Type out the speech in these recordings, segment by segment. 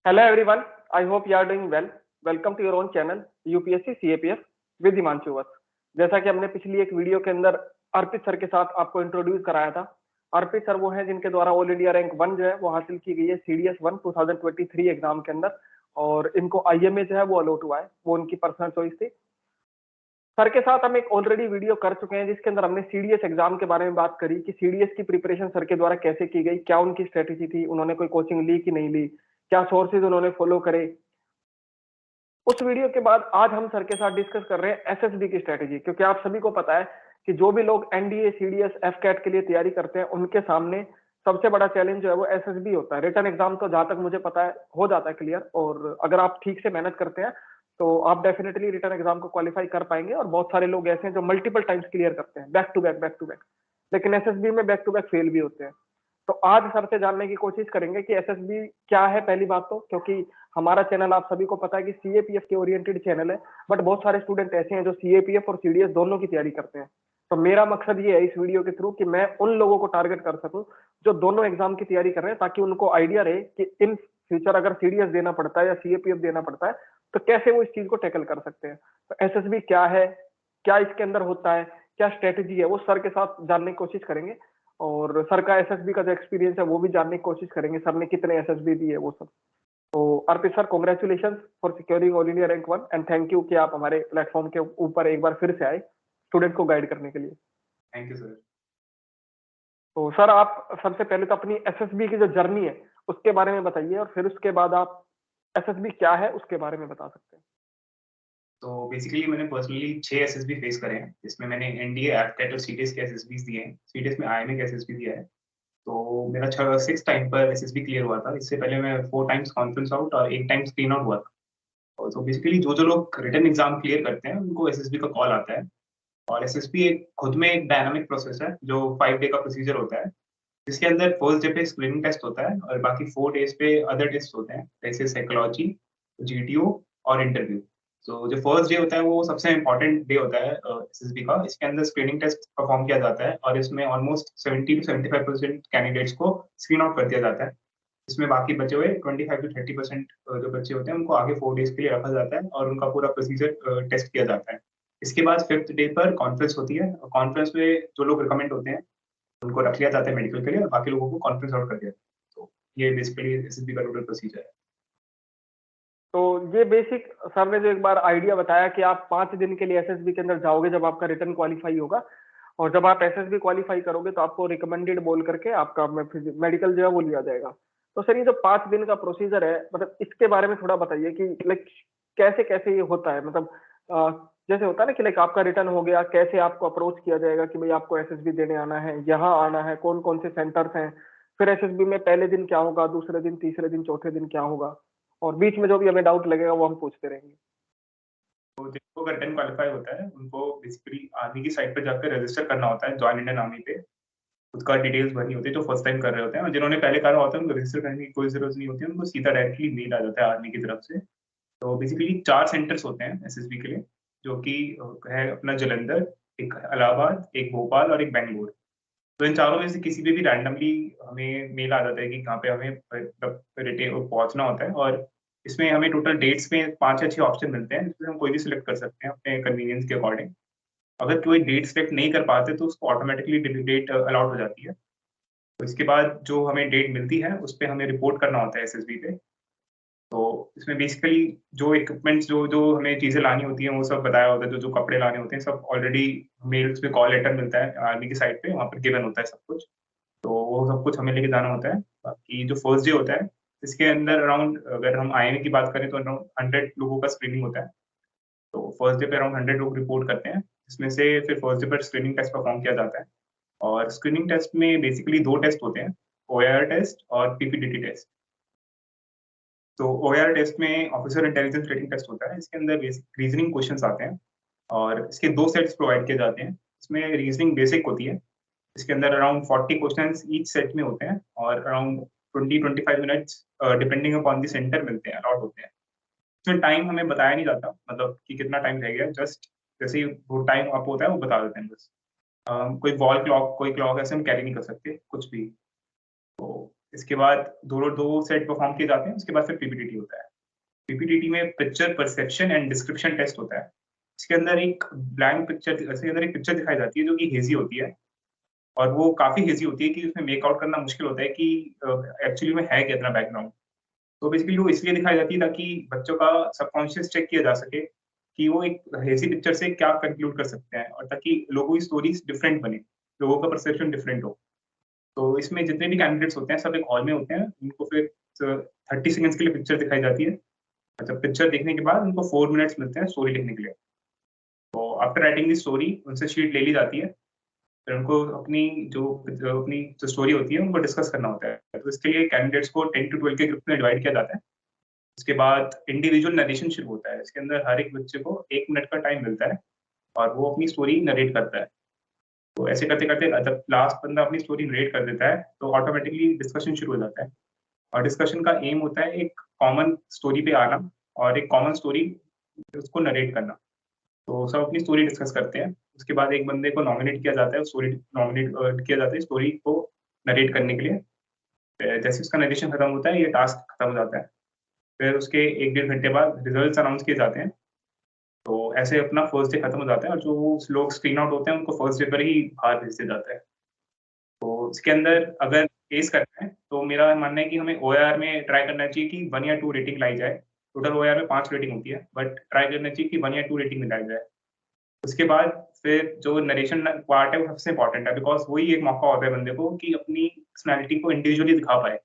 Hello everyone, I hope you are doing well. Welcome to your own channel UPSC CAPF with Himanshu वत्स। जैसा कि हमने पिछली एक video के अंदर अर्पित सर के साथ आपको इंट्रोड्यूस कराया था। अर्पित सर वो हैं जिनके द्वारा ऑल इंडिया रैंक 1 जो है वो हासिल की गई है CDS 1 2023 एग्जाम के अंदर, और इनको IMA जो है वो अलॉट हुआ है, वो उनकी पर्सनल चॉइस थी। सर के साथ हम एक ऑलरेडी वीडियो कर चुके हैं जिसके अंदर हमने CDS एग्जाम के बारे में बात करी कि CDS की प्रिपरेशन सर के द्वारा कैसे की गई, क्या उनकी स्ट्रेटेजी थी, उन्होंने कोई कोचिंग ली कि नहीं ली, क्या सोर्सेज उन्होंने फॉलो करे। उस वीडियो के बाद आज हम सर के साथ डिस्कस कर रहे हैं SSB की स्ट्रेटेजी, क्योंकि आप सभी को पता है कि जो भी लोग NDA CDS FCAT के लिए तैयारी करते हैं उनके सामने सबसे बड़ा चैलेंज जो है वो SSB होता है। रिटर्न एग्जाम तो जहां तक मुझे पता है हो जाता है क्लियर, और अगर आप ठीक से मेहनत करते हैं तो आप डेफिनेटली रिटर्न एग्जाम को क्वालिफाई कर पाएंगे। और बहुत सारे लोग ऐसे हैं जो मल्टीपल टाइम्स क्लियर करते हैं, बैक टू बैक, लेकिन SSB में बैक टू बैक फेल भी होते हैं। तो आज सर से जानने की कोशिश करेंगे कि SSB क्या है, पहली बात तो, क्योंकि हमारा चैनल आप सभी को पता है कि CAPF के ओरिएंटेड चैनल है, बट बहुत सारे स्टूडेंट ऐसे हैं जो CAPF और CDS दोनों की तैयारी करते हैं। तो मेरा मकसद ये है इस वीडियो के थ्रू कि मैं उन लोगों को टारगेट कर सकूं जो दोनों एग्जाम की तैयारी कर रहे हैं, ताकि उनको आइडिया रहे कि इन फ्यूचर अगर CDS देना पड़ता है या CAPF देना पड़ता है तो कैसे वो इस चीज को टैकल कर सकते हैं। तो SSB क्या है, क्या इसके अंदर होता है, क्या स्ट्रेटेजी है, वो सर के साथ जानने की कोशिश करेंगे। और सर का SSB का जो एक्सपीरियंस है वो भी जानने की कोशिश करेंगे, सर ने कितने SSB दिए वो सब। तो Arpit sir, congratulation for securing all India rank 1 and thank you कि आप हमारे प्लेटफॉर्म के ऊपर एक बार फिर से आए स्टूडेंट को गाइड करने के लिए। Thank you sir. तो सर आप सबसे पहले तो अपनी SSB की जो जर्नी है उसके बारे में बताइए, और फिर उसके बाद आप SSB क्या है उसके बारे में बता सकते हैं। तो बेसिकली मैंने पर्सनली 6 एसएसबी फेस करे हैं, जिसमें मैंने एनडीए, एफटेट और सीडीएस के एसएसबीज दिए हैं। सीडीएस में आईएमए का एसएसबी दिया है। तो मेरा 6 टाइम पर एसएसबी क्लियर हुआ था। इससे पहले मैं 4 टाइम्स कॉन्फ्रेंस आउट और 1 टाइम स्क्रीन आउट हुआ था। और तो बेसिकली जो लोग रिटन एग्जाम क्लियर करते हैं उनको एसएसबी का कॉल आता है। और एसएसबी एक खुद में एक डायनामिक प्रोसेस है जो 5 डे का प्रोसीजर होता है, जिसके अंदर फर्स्ट डे पे स्क्रीनिंग टेस्ट होता है और बाकी 4 डेज पे अदर टेस्ट होते हैं, जैसे साइकोलॉजी, जीटीओ और इंटरव्यू। तो जो फर्स्ट डे होता है वो सबसे इम्पोर्टेंट डे होता है एसएसबी का। इसके अंदर स्क्रीनिंग टेस्ट परफॉर्म किया जाता है और इसमें ऑलमोस्ट 70 to 75% कैंडिडेट्स को स्क्रीन आउट कर दिया जाता है। इसमें बाकी बचे हुए 25 to 30% जो बच्चे होते हैं उनको आगे 4 डेज के लिए रखा जाता है और उनका पूरा प्रोसीजर टेस्ट किया जाता है। इसके बाद 5th डे पर कॉन्फ्रेंस होती है और कॉन्फ्रेंस में जो लोग रिकमेंड होते हैं उनको रख लिया जाता है मेडिकल के लिए और बाकी लोगों को कॉन्फ्रेंस आउट कर दिया जाता है। तो ये बेसिकली एसएसबी का टोटल प्रोसीजर है। तो ये बेसिक सर ने जो एक बार आइडिया बताया कि आप 5 दिन के लिए SSB के अंदर जाओगे जब आपका रिटर्न क्वालिफाई होगा, और जब आप SSB क्वालिफाई करोगे तो आपको रिकमेंडेड बोल करके आपका मेडिकल जो है वो लिया जाएगा। तो सर ये जो 5 दिन का प्रोसीजर है, मतलब इसके बारे में थोड़ा बताइए कि लाइक कैसे कैसे ये होता है। मतलब जैसे होता है ना कि लाइक आपका रिटर्न हो गया, कैसे आपको अप्रोच किया जाएगा कि भाई आपको SSB देने आना है, यहाँ आना है, कौन कौन से सेंटर्स हैं, फिर SSB में पहले दिन क्या होगा, दूसरे दिन, तीसरे दिन, चौथे दिन क्या होगा, और बीच में जो भी हमें डाउट लगेगा वो हम पूछते रहेंगे। तो जिनको अगर रिटर्न क्वालिफाई होता है उनको बेसिकली आर्मी की साइट पर जाकर रजिस्टर करना होता है, जॉइन इंडियन आर्मी पे। उसका डिटेल्स भरनी होती है जो फर्स्ट टाइम कर रहे होते हैं, और जिन्होंने पहले करा होता है उनको रजिस्टर करने की कोई जरूरत नहीं होती है, उनको सीधा डायरेक्टली मेल आ जाता है आर्मी की तरफ से। तो बेसिकली 4 सेंटर्स होते हैं एसएसबी के लिए, जो कि है अपना जालंधर, एक इलाहाबाद, एक भोपाल और एक बैंगलोर। तो इन चारों में से किसी पे भी रैंडमली हमें मेल आ जाता है कि कहाँ पे हमें मतलब पहुंचना होता है। और इसमें हमें टोटल डेट्स में 5 या 6 ऑप्शन मिलते हैं, जिसमें हम कोई भी सिलेक्ट कर सकते हैं अपने कन्वीनियंस के अकॉर्डिंग। अगर कोई डेट सिलेक्ट नहीं कर पाते तो उसको ऑटोमेटिकली डेट अलाउड हो जाती है। तो इसके बाद जो हमें डेट मिलती है उस पे हमें रिपोर्ट करना होता है एसएसबी पे। तो इसमें बेसिकली जो इक्विपमेंट्स जो जो हमें चीज़ें लानी होती हैं वो सब बताया होता है, जो कपड़े लाने होते हैं सब ऑलरेडी मेल्स पे कॉल लेटर मिलता है आर्मी की साइट पे, वहाँ पर गिवन होता है सब कुछ। तो वो सब कुछ हमें लेके जाना होता है। बाकी जो फर्स्ट डे होता है, इसके अंदर अराउंड अगर हम आईएमए की बात करें तो अराउंड 100 लोगों का स्क्रीनिंग होता है। तो फर्स्ट डे पे अराउंड 100 लोग रिपोर्ट करते हैं, जिसमें से फिर फर्स्ट डे पर स्क्रीनिंग टेस्ट परफॉर्म किया जाता है। और स्क्रीनिंग टेस्ट में बेसिकली 2 टेस्ट होते हैं, ओएआर टेस्ट और पीपीडीटी टेस्ट। तो ओएआर टेस्ट में ऑफिसर इंटेलिजेंस रेटिंग टेस्ट होता है। इसके अंदर बेसिक रीजनिंग क्वेश्चंस आते हैं और इसके 2 सेट्स प्रोवाइड किए जाते हैं। इसमें रीजनिंग बेसिक होती है, इसके अंदर अराउंड 40 क्वेश्चंस ईच सेट में होते हैं और around 20-25 minutes depending upon the centre मिलते हैं, अलॉट होते हैं। इसमें टाइम हमें बताया नहीं जाता, मतलब कि कितना टाइम रह गया, जस्ट जैसे ही वो टाइम अप होता है वो बता देते हैं बस। कोई वॉल क्लॉक, कोई क्लॉक ऐसे हम कैरी नहीं कर सकते कुछ भी। तो इसके बाद दो सेट परफॉर्म किए जाते हैं, उसके बाद फिर पीपीटीटी होता है। पीपीटीटी में picture perception and description test होता है। इसके अंदर एक ब्लैंक पिक्चर, इसके अंदर एक पिक्चर दिखाई जाती है जो कि हेजी होती है, और वो काफ़ी हेजी होती है कि उसमें मेक आउट करना मुश्किल होता है कि एक्चुअली में है क्या इतना बैकग्राउंड। तो बेसिकली वो इसलिए दिखाई जाती है ताकि बच्चों का सबकॉन्शियस चेक किया जा सके कि वो एक हेज़ी पिक्चर से क्या कंक्लूड कर सकते हैं, और ताकि लोगों की स्टोरीज़ डिफरेंट बने, लोगों का परसेप्शन डिफरेंट हो। तो इसमें जितने भी कैंडिडेट्स होते हैं सब एक हॉल में होते हैं, उनको फिर 30 सेकंड्स के लिए पिक्चर दिखाई जाती है। मतलब पिक्चर देखने के बाद उनको 4 मिनट्स मिलते हैं स्टोरी लिखने के लिए। तो आफ्टर राइटिंग द स्टोरी उनसे शीट ले ली जाती है, फिर उनको अपनी जो स्टोरी होती है उनको डिस्कस करना होता है। तो इसके लिए कैंडिडेट्स को 10 टू 12 के ग्रुप में डिवाइड किया जाता है। उसके बाद इंडिविजुअल नरेशन शुरू होता है। इसके अंदर हर एक बच्चे को 1 मिनट का टाइम मिलता है और वो अपनी स्टोरी नरेट करता है। तो ऐसे करते-करते जब लास्ट बंदा अपनी स्टोरी नरेट कर देता है, तो ऑटोमैटिकली डिस्कशन शुरू हो जाता है। और डिस्कशन का एम होता है एक कॉमन स्टोरी पे आना और एक कॉमन स्टोरी उसको नरेट करना। तो सब अपनी स्टोरी डिस्कस करते हैं। उसके बाद एक बंदे को नॉमिनेट किया जाता है, किया जाता है स्टोरी को नरेट करने के लिए। जैसे उसका नरेशन खत्म होता है, ये टास्क खत्म हो जाता है। फिर उसके 1 डेढ़ घंटे बाद रिजल्ट्स अनाउंस किए जाते हैं। तो ऐसे अपना फर्स्ट डे खत्म हो जाता है, और जो लोग स्क्रीन आउट होते हैं उनको फर्स्ट डे पर ही बाहर भेज दिया जाता है। तो इसके अंदर अगर केस करना है, तो मेरा मानना है कि हमें ओएआर में ट्राई करना चाहिए कि 1 या 2 रेटिंग लाई जाए। टोटल ओएआर में 5 रेटिंग होती है, बट ट्राई करना चाहिए कि 1 या 2 रेटिंग में लाई जाए। उसके बाद फिर जो नरेशन पार्ट है वो सबसे इम्पोर्टेंट है, बिकॉज़ वही एक मौका होता है बंदे को कि अपनी पर्सनैलिटी को इंडिविजुअली दिखा पाए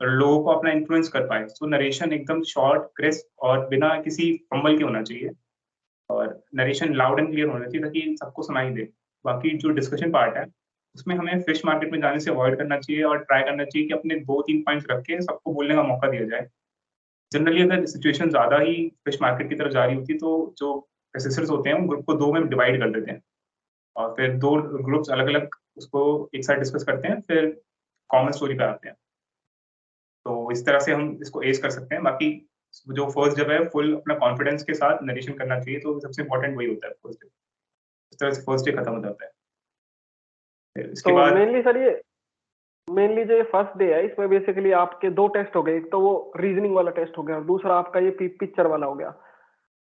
और लोगों को अपना इन्फ्लुएंस कर पाए। सो नरेशन एकदम शॉर्ट, क्रिस्प और बिना किसी फंबल के होना चाहिए, और नरेशन लाउड एंड क्लियर होना चाहिए ताकि सबको सुनाई दे। बाकी जो डिस्कशन पार्ट है, उसमें हमें फिश मार्केट में जाने से अवॉइड करना चाहिए और ट्राई करना चाहिए कि अपने 2-3 पॉइंट्स रख के सबको बोलने का मौका दिया जाए। जनरली अगर सिचुएशन ज़्यादा ही फिश मार्केट की तरफ जा रही होती है, तो जो असेसर्स होते हैं, वो ग्रुप को 2 में डिवाइड कर देते हैं और फिर 2 ग्रुप्स अलग-अलग उसको एक साथ डिस्कस करते हैं, फिर कॉमन स्टोरी पे आते हैं। तो इस तरह से हम इसको एज कर सकते हैं। बाकी जो फर्स्ट जब है फुल अपना कॉन्फिडेंस के साथ नरेशन करना चाहिए, तो सबसे इम्पोर्टेंट वही होता है फर्स्ट डे। इस तरह से फर्स्ट डे खत्म हो जाता है। फिर इसके तो बाद मेनली जो ये फर्स्ट डे है, इसमें बेसिकली आपके 2 टेस्ट हो गए। एक तो वो रीजनिंग वाला टेस्ट हो गया और दूसरा आपका ये पिक्चर वाला हो गया।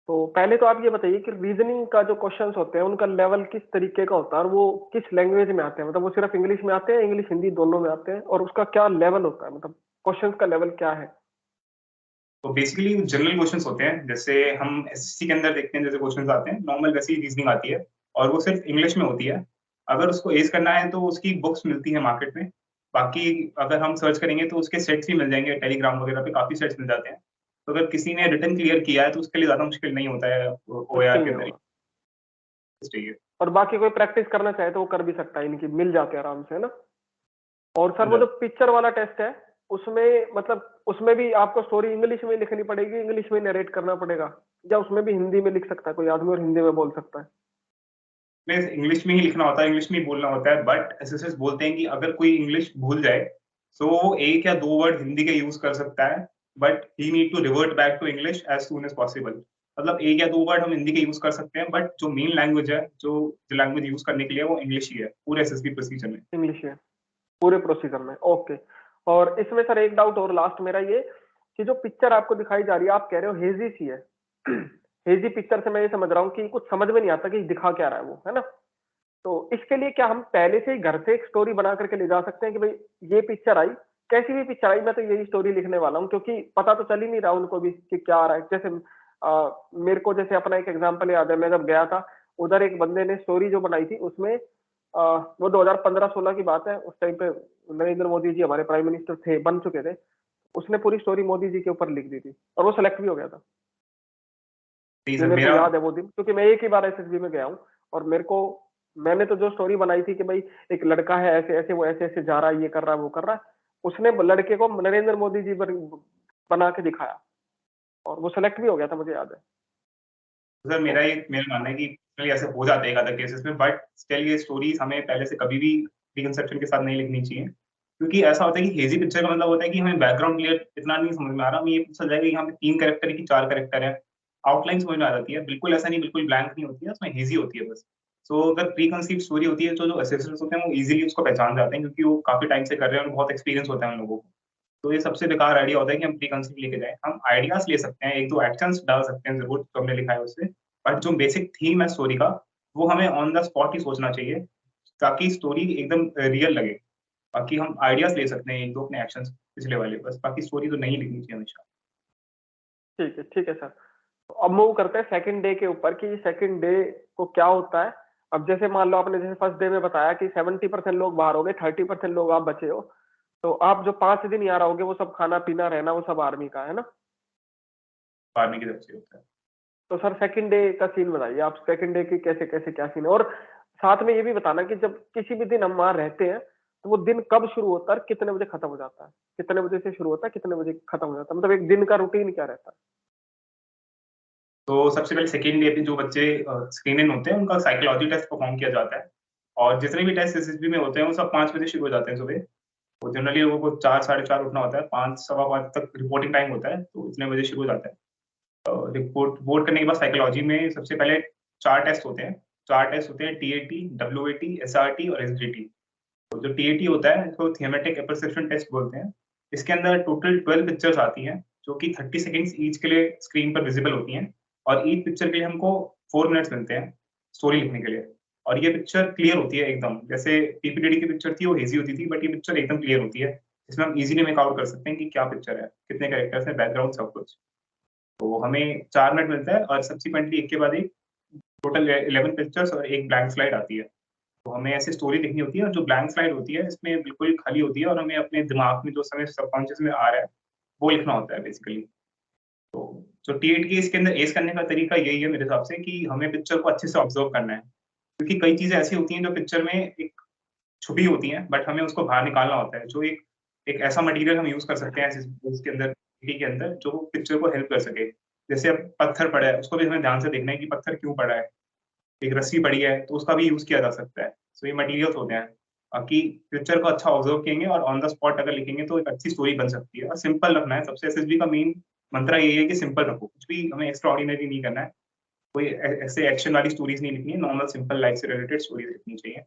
तो पहले तो आप ये बताइए कि रीजनिंग का जो क्वेश्चंस होते हैं उनका लेवल किस तरीके का होता है और वो किस लैंग्वेज में आते हैं? मतलब वो सिर्फ इंग्लिश में आते हैं, इंग्लिश हिंदी दोनों में आते हैं, और उसका क्या लेवल होता है? मतलब क्वेश्चंस का लेवल क्या है? तो बेसिकली जनरल क्वेश्चंस होते हैं, जैसे हम एसएससी के अंदर देखते हैं जैसे क्वेश्चंस आते हैं, नॉर्मल वैसी रीजनिंग आती है और वो सिर्फ इंग्लिश में होती है। अगर उसको एज करना है तो उसकी बुक्स मिलती है मार्केट में। बाकी अगर हम सर्च करेंगे तो उसके सेट्स भी मिल जाएँगे, टेलीग्राम वगैरह पे काफ़ी सेट्स मिल जाते हैं। तो अगर किसी ने रिटन क्लियर किया है तो उसके लिए ज़्यादा मुश्किल नहीं होता है ओएआर मुश्किल के नहीं अंदर ही होगा। चाहिए। और बाकी कोई प्रैक्टिस करना चाहे तो वो कर भी सकता है, इनकी मिल जाते हैं आराम से, है ना? और सर वो जो पिक्चर वाला टेस्ट है, उसमें मतलब उसमें भी आपको स्टोरी इंग्लिश में लिखनी पड़ेगी, इंग्लिश में नरेट करना पड़ेगा, या उसमें भी हिंदी में लिख सकता है कोई आदमी और हिंदी में बोल सकता है? में इंग्लिश में ही लिखना होता है, इंग्लिश में ही बोलना होता है, बट एसएसएस बोलते हैं कि अगर कोई इंग्लिश भूल जाए, तो वो 1 या 2 वर्ड हिंदी के यूज़ कर सकता है, but he need to revert back to English as soon as possible. मतलब 1 या 2 वर्ड हम हिंदी के यूज़ कर सकते हैं, बट जो मेन लैंग्वेज है, जो लैंग्वेज यूज़ करने के लिए है, वो इंग्लिश ही है, पूरे एसएसबी प्रोसीजर में। इंग्लिश में पूरे प्रोसीजर में, ओके। और इसमें सर एक डाउट और लास्ट मेरा ये, कि जो पिक्चर आपको दिखाई जा रही है, आप कह रहे हो हेजी सी है। हेजी पिक्चर से मैं ये समझ रहा हूँ कि कुछ समझ में नहीं आता कि दिखा क्या रहा है वो, है ना? तो इसके लिए क्या हम पहले से ही घर से एक स्टोरी बना करके ले जा सकते हैं कि भाई ये पिक्चर आई, कैसी भी पिक्चर आई, मैं तो यही स्टोरी लिखने वाला हूँ, क्योंकि पता तो चल ही नहीं रहा उनको भी कि क्या आ रहा है। जैसे मेरे को जैसे अपना एक एग्जांपल याद है, मैं जब गया था उधर, एक बंदे ने स्टोरी जो बनाई थी उसमें वो 2015-16 की बात है, उस टाइम पे नरेंद्र मोदी जी हमारे प्राइम मिनिस्टर थे, बन चुके थे। उसने पूरी स्टोरी मोदी जी के ऊपर लिख दी थी और वो सेलेक्ट भी हो गया था। जी ये सर, मेरे को मेरा याद है वो दिन, क्योंकि मैं एक ही बार एसएसबी में गया हूँ। और मैंने तो जो स्टोरी बनाई थी कि भाई एक लड़का है, ऐसे ऐसे, वो ऐसे ऐसे जा रहा है, ये कर रहा है, वो कर रहा है, उसने लड़के को नरेंद्र मोदी जी बना के दिखाया और वो सेलेक्ट भी हो गया था, मुझे याद है। सर तो मेरा मानना है कि जनरली ऐसे हो जाता है एक आधा केसेस में, बट स्टिल ये स्टोरीज़ हमें पहले से कभी भी प्रीकंसेप्शन के साथ नहीं लिखनी चाहिए। क्योंकि ऐसा होता है कि हेज़ी पिक्चर का मतलब होता है कि हमें बैकग्राउंड क्लियर इतना नहीं समझ में आ रहा, हमें ये पता चल जाएगा कि यहाँ पे 3 कैरेक्टर है कि 4 कैरेक्टर है। आउटलाइन समझ में आ जाती है, बिल्कुल ऐसा नहीं, बिल्कुल ब्लैंक नहीं होती है, उसमें हेज़ी होती है बस। सो अगर प्री कंसीव स्टोरी होती है तो जो असेसर्स होते हैं वो इजीली उसको पहचान जाते हैं, क्योंकि वो काफी टाइम से कर रहे हैं और बहुत एक्सपीरियंस होता है उन लोगों को। तो ये सबसे बेकार आइडिया होता है कि हम प्री कंसीव लेके जाएं। हम आइडियाज ले सकते हैं, एक दो एक्शंस डाल सकते हैं जरूर जो हमने लिखा है उससे, बट जो बेसिक थीम है स्टोरी का वो हमें ऑन द स्पॉट ही सोचना चाहिए, ताकि स्टोरी एकदम रियल लगे। बाकी हम आइडियाज ले सकते हैं एक दो अपने एक्शंस पिछले वाले, बस बाकी स्टोरी तो नहीं लिखनी चाहिए हमेशा। ठीक है सर। तो अब मूव करते हैं सेकंड डे के ऊपर कि सेकंड डे को क्या होता है। अब जैसे मान लो आपने जैसे फर्स्ट डे में बताया कि 70% लोग बाहर हो गए, 30% लोग आप बचे हो, तो आप जो 5 दिन यहाँ रहोगे वो सब खाना पीना रहना वो सब आर्मी का है ना। आर्मी की तरफ से होता है। तो सर सेकंड डे का सीन बताइए आप, सेकंड डे की कैसे कैसे क्या सीन है, और साथ में ये भी बताना कि जब किसी भी दिन हम वहां रहते हैं तो वो दिन कब शुरू होता है और कितने बजे खत्म हो जाता है, कितने बजे से शुरू होता है कितने बजे खत्म हो जाता है, मतलब एक दिन का रूटीन क्या रहता है। तो सबसे पहले सेकेंड डे पे जो बच्चे स्क्रीन इन होते हैं उनका साइकोलॉजी टेस्ट परफॉर्म किया जाता है, और जितने भी टेस्ट एसएसबी में होते हैं वो सब 5 बजे शुरू हो जाते हैं सुबह। तो जनरली लोगों को 4 साढ़े 4 उठना होता है, 5 सवा 5 तक रिपोर्टिंग टाइम होता है, तो इतने बजे शुरू हो जाता है। रिपोर्ट करने के बाद साइकोलॉजी में सबसे पहले 4 टेस्ट होते हैं। 4 टेस्ट होते हैं, टीएटी, डब्ल्यूएटी, एसआरटी और एसजीटी। तो जो टीएटी होता है इसको थीमेटिक एपर्सेप्शन टेस्ट बोलते हैं। इसके अंदर टोटल 12 पिक्चर्स आती हैं जो कि 30 सेकंड्स ईच के लिए स्क्रीन पर विजिबल होती हैं, और ईच पिक्चर के लिए हमको 4 मिनट्स मिलते हैं स्टोरी लिखने के लिए। और ये पिक्चर क्लियर होती है एकदम, जैसे पीपीडीडी की पिक्चर थी वो हेजी होती थी, बट ये पिक्चर एकदम क्लियर होती है, जिसमें हम इजीली मेक आउट कर सकते हैं कि क्या पिक्चर है, कितने कैरेक्टर्स हैं, बैकग्राउंड, सब कुछ। तो हमें 4 मिनट मिलता है, और सब्सिक्वेंटली एक के बाद एक टोटल 11 पिक्चर्स और एक ब्लैंक स्लाइड आती है। तो हमें ऐसी स्टोरी लिखनी होती है, और जो ब्लैंक स्लाइड होती है इसमें बिल्कुल खाली होती है, और हमें अपने दिमाग में जो समय सबकॉन्शियस में आ रहा है वो लिखना होता है बेसिकली। तो जो टीएट की इसके अंदर एस करने का तरीका यही है मेरे हिसाब से, कि हमें पिक्चर को अच्छे से ऑब्जर्व करना है, क्योंकि कई चीजें ऐसी होती हैं जो पिक्चर में एक छुपी होती हैं, बट हमें उसको बाहर निकालना होता है। जो एक एक ऐसा मटेरियल हम यूज कर सकते हैं इसके अंदर, के अंदर, जो पिक्चर को हेल्प कर सके। जैसे अब पत्थर पड़ा है, उसको भी हमें ध्यान से देखना है कि पत्थर क्यों पड़ा है। एक रस्सी पड़ी है तो उसका भी यूज किया जा सकता है। सो ये मटेरियल्स होते हैं, बाकी पिक्चर को अच्छा ऑब्जर्व करेंगे और ऑन द स्पॉट अगर लिखेंगे तो एक अच्छी स्टोरी बन सकती है। और सिंपल रखना है, सबसे एसएसबी का मेन मंत्रा यही है कि सिंपल रखो, कुछ भी हमें एक्स्ट्रा ऑर्डिनरी नहीं करना है, कोई ऐसे एक्शन वाली स्टोरीज नहीं लिखनी है, नॉर्मल सिंपल लाइफ से रिलेटेड स्टोरीज लिखनी चाहिए।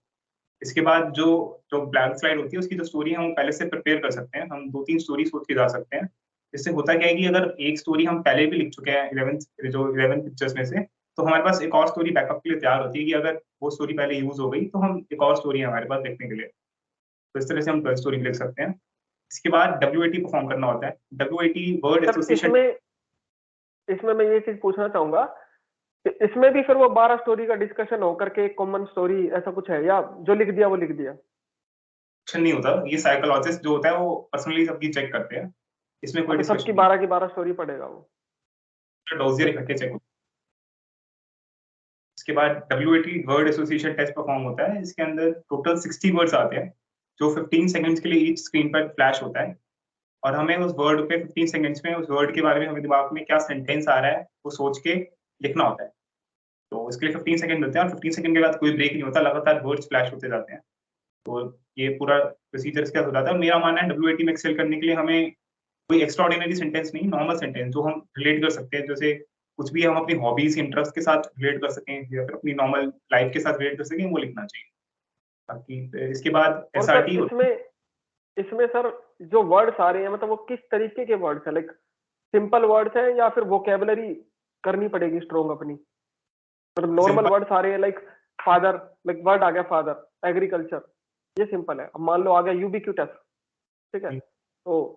इसके बाद जो जो ब्लैंक स्लाइड होती है उसकी जो स्टोरी है हम पहले से प्रिपेयर कर सकते हैं, हम 2-3 स्टोरी सोच के जा सकते हैं। इससे होता क्या है कि अगर एक स्टोरी हम पहले भी लिख चुके हैं 11 पिक्चर्स में से, तो हमारे पास एक और स्टोरी बैकअप के लिए तैयार होती है कि अगर वो स्टोरी पहले यूज हो गई तो हम एक और स्टोरी है हमारे पास लिखने के लिए। तो इस तरह से हम 12 स्टोरी लिख सकते हैं। इसके बाद डब्ल्यूएटी परफॉर्म करना होता है। WAT word sir association. इसमें इसमें मैं ये चीज पूछना चाहूंगा कि इसमें भी फिर वो 12 स्टोरी का डिस्कशन होकर के एक कॉमन स्टोरी ऐसा कुछ है, या जो लिख दिया वो लिख दिया। नहीं होता, ये साइकोलॉजिस्ट जो होता है वो पर्सनली सबकी चेक करते हैं, इसमें कोई अच्छा, सबकी डिस्कशन नहीं। 12 की 12 स्टोरी पड़ेगा वो। डोजियर इकट्ठे चेक। इसके बाद WAT word association test perform होता है। इसके अंदर टोटल 60 वर्ड्स आते हैं, जो 15 सेकंड्स के लिए ईच स्क्रीन पर फ्लैश होता है, और हमें उस वर्ड पे 15 सेकंड्स में उस वर्ड के बारे में हमें दिमाग में क्या सेंटेंस आ रहा है वो सोच के लिखना होता है। तो इसके लिए 15 सेकंड मिलते हैं, और 15 सेकंड के बाद कोई ब्रेक नहीं होता, लगातार वर्ड्स फ्लैश होते जाते हैं। तो ये पूरा प्रोसीजर इसके साथ हो जाता है। मेरा मानना है डब्ल्यूएटी में एक्सेल करने के लिए हमें कोई एक्स्ट्रा ऑर्डिनरी सेंटेंस नहीं, नॉर्मल सेंटेंस जो हम रिलेट कर सकते हैं, जैसे कुछ भी हम अपनी हॉबीज इंटरेस्ट के साथ रिलेट कर सकें या फिर अपनी नॉर्मल लाइफ के साथ रिलेट कर सकें, वो लिखना चाहिए। बाकी फिर इसके बाद और सर एसआरटी होता है। इसमें सर जो वर्ड्स आ रहे हैं मतलब वो किस तरीके के वर्ड्स है, लाइक सिंपल वर्ड्स हैं या फिर वोकेबलरी करनी पड़ेगी स्ट्रॉन्ग अपनी, मतलब नॉर्मल सिंपल। वर्ड्स आ रहे हैं लाइक फादर, लाइक वर्ड आ गया फादर, एग्रीकल्चर, ये सिंपल है। अब मान लो आ गया यूबिक्यूटस, ठीक है, तो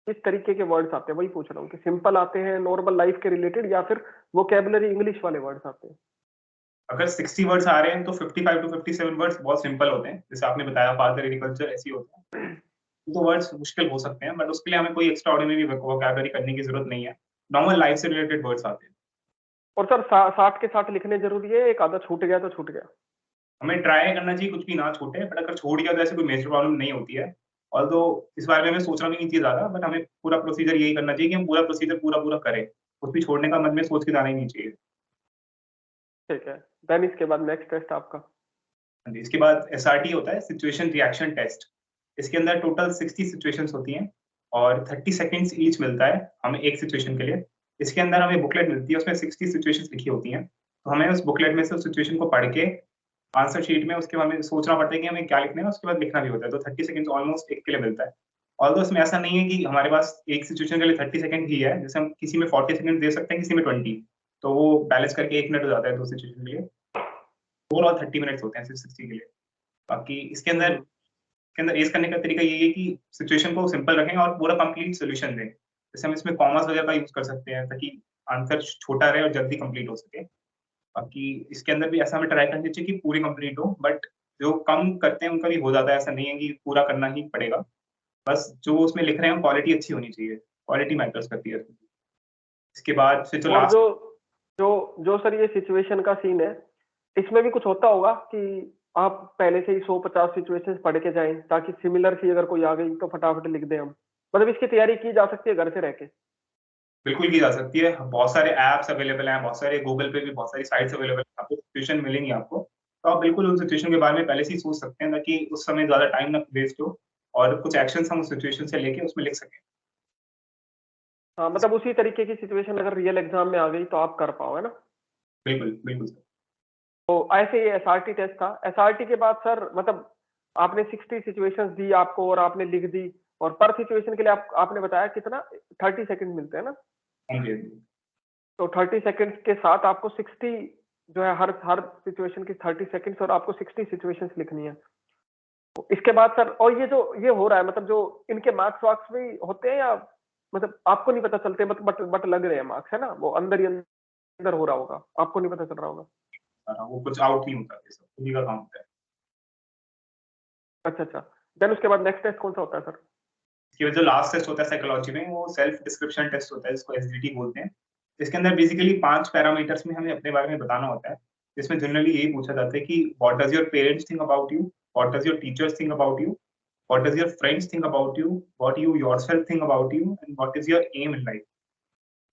किस तरीके के वर्ड्स आते हैं वही पूछ रहा हूँ कि सिंपल आते हैं नॉर्मल लाइफ के रिलेटेड या फिर वोकेबलरी इंग्लिश वाले वर्ड्स आते हैं। अगर 60 वर्ड्स आ रहे हैं तो 55 टू 57 वर्ड्स बहुत सिंपल होते हैं, जैसे आपने बताया फादर, एग्रीकल्चर, ऐसे ही होता है। तो वर्ड्स मुश्किल हो सकते हैं, बट उसके लिए हमें कोई एक्स्ट्रा ऑर्डिनरी वोकैबुलरी करने की जरूरत नहीं है, नॉर्मल लाइफ से रिलेटेड वर्ड्स आते हैं। और सर 60 के 60 लिखने जरूरी है, एक आधा छूट गया तो छूट गया। हमें ट्राई करना चाहिए कुछ भी ना छूटे, बट अगर छूट गया तो ऐसे कोई मेजर प्रॉब्लम नहीं होती है। ऑल्दो इस बारे में हमें सोचना भी नहीं चाहिए ज्यादा, बट हमें पूरा प्रोसीजर यही करना चाहिए कि हम पूरा प्रोसीजर पूरा पूरा करें, कुछ भी छोड़ने का मन में सोच के जाना ही नहीं चाहिए। ठीक है, देन इसके बाद नेक्स्ट टेस्ट आपका। हाँ जी, इसके बाद एसआरटी होता है, सिचुएशन रिएक्शन टेस्ट। इसके अंदर टोटल 60 सिचुएशंस होती हैं, और 30 सेकंड्स ईच मिलता है हमें एक सिचुएशन के लिए। इसके अंदर हमें बुकलेट मिलती है, उसमें 60 सिचुएशंस लिखी होती हैं, तो हमें उस बुकलेट में से उस सिचुएशन को पढ़ के आंसर शीट में उसके बाद हमें सोचना पड़ता है कि हमें क्या लिखना है, उसके बाद लिखना भी होता है। तो 30 सेकंड्स ऑलमोस्ट एक के लिए मिलता है। ऑल्दो इसमें ऐसा नहीं है कि हमारे पास एक सिचुएशन के लिए 30 सेकंड ही है, जैसे हम किसी में 40 सेकंड दे सकते हैं, किसी में 20, तो वो बैलेंस करके 1 मिनट हो जाता है 2 सिचुएशन के लिए। ओवरऑल 30 मिनट्स होते हैं सिर्फ 60 के लिए। बाकी इसके अंदर एज करने का तरीका यही है कि सिचुएशन को सिंपल रखें और पूरा कंप्लीट सॉल्यूशन दें। जैसे हम इसमें कॉमास वगैरह का यूज कर सकते हैं ताकि आंसर छोटा रहे और जल्दी कंप्लीट हो सके। बाकी इसके अंदर भी ऐसा हमें ट्राई करना चाहिए कि पूरी कंप्लीट हो, बट जो कम करते हैं उनका भी हो जाता है, ऐसा नहीं है कि पूरा करना ही पड़ेगा। बस जो उसमें लिख रहे हैं क्वालिटी अच्छी होनी चाहिए, क्वालिटी मैटर्स करती है। इसके बाद फिर जो और लास्ट जो जो जो सर ये सिचुएशन का सीन है, इसमें भी कुछ होता होगा कि आप पहले से ही 150 सिचुएशंस पढ़ के जाएं ताकि सिमिलर सी अगर कोई आ गई तो फटाफट लिख दें हम। मतलब इसकी तैयारी की जा सकती है घर से रह के? बिल्कुल की जा सकती है। बहुत सारे ऐप्स अवेलेबल हैं, बहुत सारे गूगल पे भी बहुत सारी साइट्स अवेलेबल हैं, आपको सिचुएशन मिलेंगी आपको। तो आप बिल्कुल उस सिचुएशन के बारे में पहले से ही सोच सकते हैं ताकि उस समय ज़्यादा टाइम ना वेस्ट हो और कुछ एक्शंस हम उस सिचुएशन से लेके उसमें लिख सकें। हाँ, मतलब उसी तरीके की सिचुएशन अगर रियल एग्जाम में आ गई तो आप कर पाओ, है ना? बिल्कुल, बिल्कुल सर। तो ऐसे ये एसआरटी टेस्ट था। एसआरटी के बाद सर मतलब आपने 60 सिचुएशंस दी आपको और आपने लिख दी, और पर सिचुएशन के लिए आपने बताया कितना 30 सेकंड मिलते हैं ना? हाँ जी, हाँ जी। तो 30 सेकंड्स के साथ आपको 60 जो है हर हर सिचुएशन की 30 सेकंड्स और आपको 60 सिचुएशंस लिखनी है। तो इसके बाद सर, और ये जो ये हो रहा है मतलब जो इनके मार्क्स वार्क्स भी होते हैं या मतलब आपको नहीं पता चलते, बट लग रहे हैं मार्क्स, है ना? वो अंदर ही अंदर हो रहा होगा, आपको नहीं पता चल रहा होगा। वो कुछ आउट नहीं होता, ये सब उन्हीं का काम होता है। अच्छा अच्छा। देन उसके बाद नेक्स्ट टेस्ट कौन सा होता है सर? इसके बाद जो लास्ट टेस्ट होता है साइकोलॉजी में, वो सेल्फ डिस्क्रिप्शन टेस्ट होता है, जिसको एसडीटी बोलते हैं। इसके अंदर बेसिकली 5 पैरामीटर्स में हमें अपने बारे में बताना होता है, जिसमें जनरली यही पूछा जाता है कि what does your parents think about you? What does your teachers think about you? What does your friends think about you? What you yourself think about you? And what is your aim in life?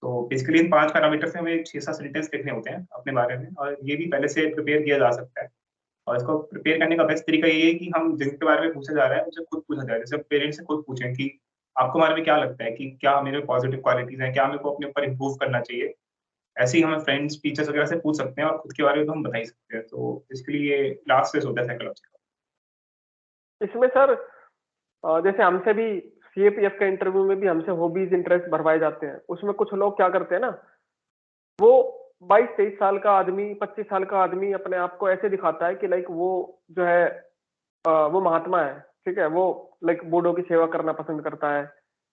तो basically इन 5 parameter से हमें 6-7 sentence लिखने होते हैं अपने बारे में, और ये भी पहले से प्रिपेयर किया जा सकता है। और इसको प्रिपेयर करने का बेस्ट तरीका ये है कि हम जिनके बारे में पूछा जा रहा है उनसे खुद पूछा जाए। जैसे पेरेंट्स से खुद पूछें कि आपको हमारे में क्या लगता है कि क्या मेरे में पॉजिटिव क्वालिटीज़ हैं? क्या मेरे को अपने ऊपर इम्प्रूव करना चाहिए? ऐसे ही हमें फ्रेंड्स, टीचर्स वगैरह से पूछ सकते हैं और खुद के बारे में तो हम बता ही सकते हैं। तो इसके लिए ये लास्ट फेज़ होता है साइकोलॉजी का। इसमें सर जैसे हमसे भी सीएपीएफ के इंटरव्यू में भी हमसे हॉबीज इंटरेस्ट भरवाए जाते हैं। उसमें कुछ लोग क्या करते हैं ना, वो 22-23 साल का आदमी, 25 साल का आदमी अपने आप को ऐसे दिखाता है कि लाइक वो जो है वो महात्मा है, ठीक है? वो लाइक बूढ़ों की सेवा करना पसंद करता है,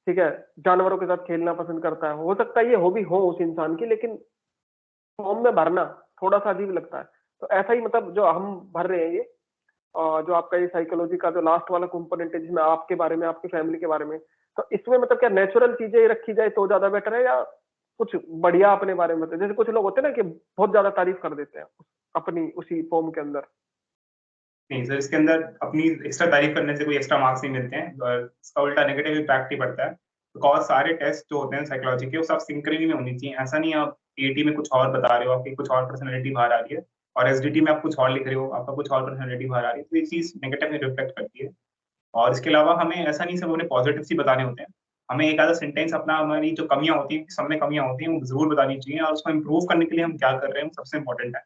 ठीक है? जानवरों के साथ खेलना पसंद करता है। हो सकता है ये हॉबी हो उस इंसान की, लेकिन फॉर्म में भरना थोड़ा सा अजीब लगता है। तो ऐसा ही मतलब जो हम भर रहे हैं ये, जो आपका ये साइकोलॉजी का जो लास्ट वाला कंपोनेंट है जिसमें आपके बारे में, आपकी फैमिली के बारे में, तो इसमें मतलब क्या नेचुरल चीजें रखी जाए तो ज्यादा बेटर है, या कुछ बढ़िया अपने बारे में? जैसे कुछ लोग होते हैं ना कि बहुत ज्यादा तारीफ कर देते हैं अपनी उसी फॉर्म के अंदर। नहीं सर, इसके अंदर अपनी एक्स्ट्रा तारीफ करने से कोई एक्स्ट्रा मार्क्स नहीं मिलते हैं, और इसका उल्टा नेगेटिव इम्पैक्ट ही पड़ता है। बिकॉज़ सारे टेस्ट जो होते हैं साइकोलॉजी के, वो सब सिंक्रोनी में होनी चाहिए। ऐसा नहीं है आप एटी में कुछ और बता रहे हो, आपकी कुछ और पर्सनैलिटी बाहर आ रही है, और एसडीटी में आप कुछ और लिख रहे हो, आपका कुछ और पर्सनैलिटी बाहर आ रही है, तो ये चीज़ नेगेटिव में रिफ्लेक्ट करती है। और इसके अलावा हमें ऐसा नहीं सब उन्हें पॉजिटिव ही बताने होते हैं। हमें एक आधा सेंटेंस अपना, हमारी जो कमियाँ होती हैं, सब में कमियाँ होती हैं, वो ज़रूर बतानी चाहिए, और उसको इम्प्रूव करने के लिए हम क्या कर रहे हैं, वो सबसे इम्पोर्टेंट है।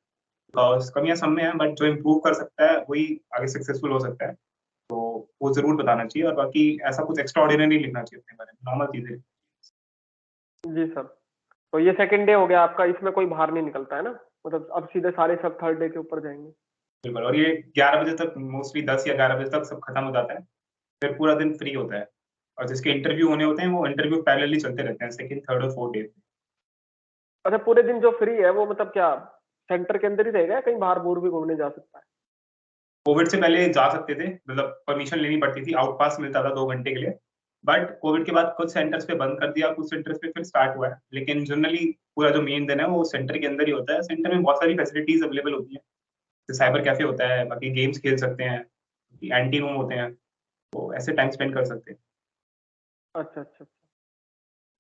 कमियाँ सब में हैं, बट जो इम्प्रूव कर सकता है वही आगे सक्सेसफुल हो सकता है। तो वो ज़रूर बताना चाहिए, और बाकी ऐसा कुछ एक्स्ट्रा ऑर्डिनरी नहीं लिखना चाहिए अपने बारे में, नॉर्मल चीज़ें। जी सर। तो ये सेकंड डे हो गया आपका, इसमें कोई बाहर नहीं निकलता है ना? मतलब अब सीधे सारे सब थर्ड डे के ऊपर जाएंगे। बिल्कुल, और ये 11 बजे तक, मोस्टली 10 या 11 बजे तक सब खत्म हो जाता है। फिर पूरा दिन फ्री होता है, और जिसके इंटरव्यू होने होते हैं, वो इंटरव्यू पैरेलली चलते रहते हैं सेकंड, थर्ड और फोर्थ डे। अच्छा, पूरे दिन जो फ्री है वो मतलब क्या सेंटर के अंदर ही रहेगा या कहीं बाहर बूर भी घूमने जा सकता है? कोविड से पहले जा सकते थे, मतलब परमिशन लेनी पड़ती थी, आउट पास मिलता था 2 घंटे के लिए। बट कोविड के बाद कुछ सेंटर्स पे बंद कर दिया, कुछ सेंटर्स पे फिर स्टार्ट हुआ है। लेकिन जनरली पूरा जो मेन दिन है वो सेंटर के अंदर ही होता है। सेंटर में बहुत सारी फैसिलिटीज़ अवेलेबल होती हैं। जैसे साइबर कैफ़े होता है, बाकी गेम्स खेल सकते हैं, एंटी रूम होते हैं, तो ऐसे टाइम स्पेंड कर सकते हैं। अच्छा अच्छा अच्छा।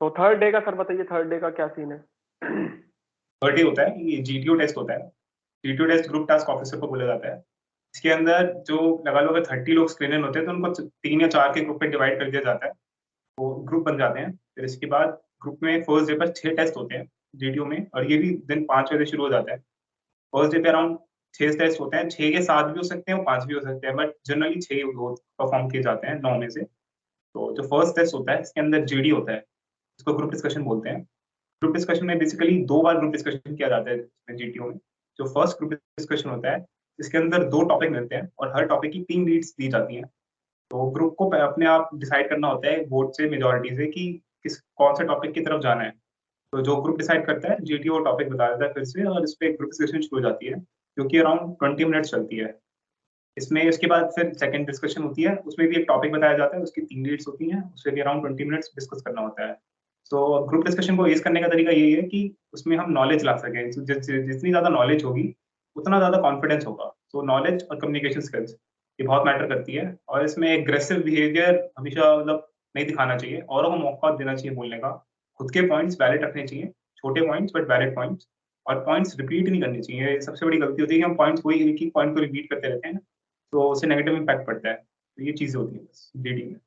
तो थर्ड डे का सर बताइए, थर्ड डे का क्या सीन है? थर्ड डे होता है, ये जीटीओ टेस्ट होता है। GTO test group task officer को बोला जाता है। इसके अंदर जो लगा लो अगर 30 लोग स्क्रीन इन होते हैं, तो उनको 3 या 4 के ग्रुप में डिवाइड कर दिया जाता है। वो ग्रुप बन जाते हैं। फिर इसके बाद ग्रुप में फर्स्ट डे पर 6 टेस्ट होते हैं जीटीओ में, और ये भी दिन 5 बजे शुरू हो जाता है। फर्स्ट डे पे अराउंड 6 टेस्ट होते हैं, 6 के 7 भी हो सकते हैं और 5 भी हो सकते हैं, बट जनरली 6 परफॉर्म किए जाते हैं 9 में से। तो जो फर्स्ट टेस्ट होता है इसके अंदर जीडी होता है, इसको ग्रुप डिस्कशन बोलते हैं। ग्रुप डिस्कशन में बेसिकली 2 बार ग्रुप डिस्कशन किया जाता है जीटीओ में। जो फर्स्ट ग्रुप डिस्कशन होता है, इसके अंदर 2 टॉपिक मिलते हैं और हर टॉपिक की 3 लीड्स दी जाती हैं। तो ग्रुप को अपने आप डिसाइड करना होता है वोट से, मेजॉरिटी से, कि कौन से टॉपिक की तरफ जाना है। तो जो ग्रुप डिसाइड करता है, जीटीओ टॉपिक बता देता है फिर से, और इस पे ग्रुप डिस्कशन शुरू हो जाती है, जो कि अराउंड 20 मिनट्स चलती है। इसमें इसके बाद फिर सेकंड डिस्कशन होती है, उसमें भी एक टॉपिक बताया जाता है, उसकी 3 लीड्स होती हैं, उससे भी अराउंड 20 मिनट्स डिस्कस करना होता है। तो ग्रुप डिस्कशन को एज करने का तरीका यही है कि उसमें हम नॉलेज ला सकें। जितनी ज्यादा नॉलेज होगी उतना ज्यादा कॉन्फिडेंस होगा। तो नॉलेज और कम्युनिकेशन स्किल्स ये बहुत मैटर करती है, और इसमें एग्रेसिव बिहेवियर हमेशा मतलब नहीं दिखाना चाहिए, औरों को मौका देना चाहिए बोलने का। खुद के पॉइंट्स वैलिड रखने चाहिए, छोटे पॉइंट्स बट वैलिड पॉइंट्स। और पॉइंट्स रिपीट नहीं करनी चाहिए, सबसे बड़ी गलती होती है कि हम पॉइंट्स वही एक ही पॉइंट को रिपीट करते रहते हैं, तो उससे नेगेटिव इम्पैक्ट पड़ता है। तो ये चीजें होती है बस जीडी में।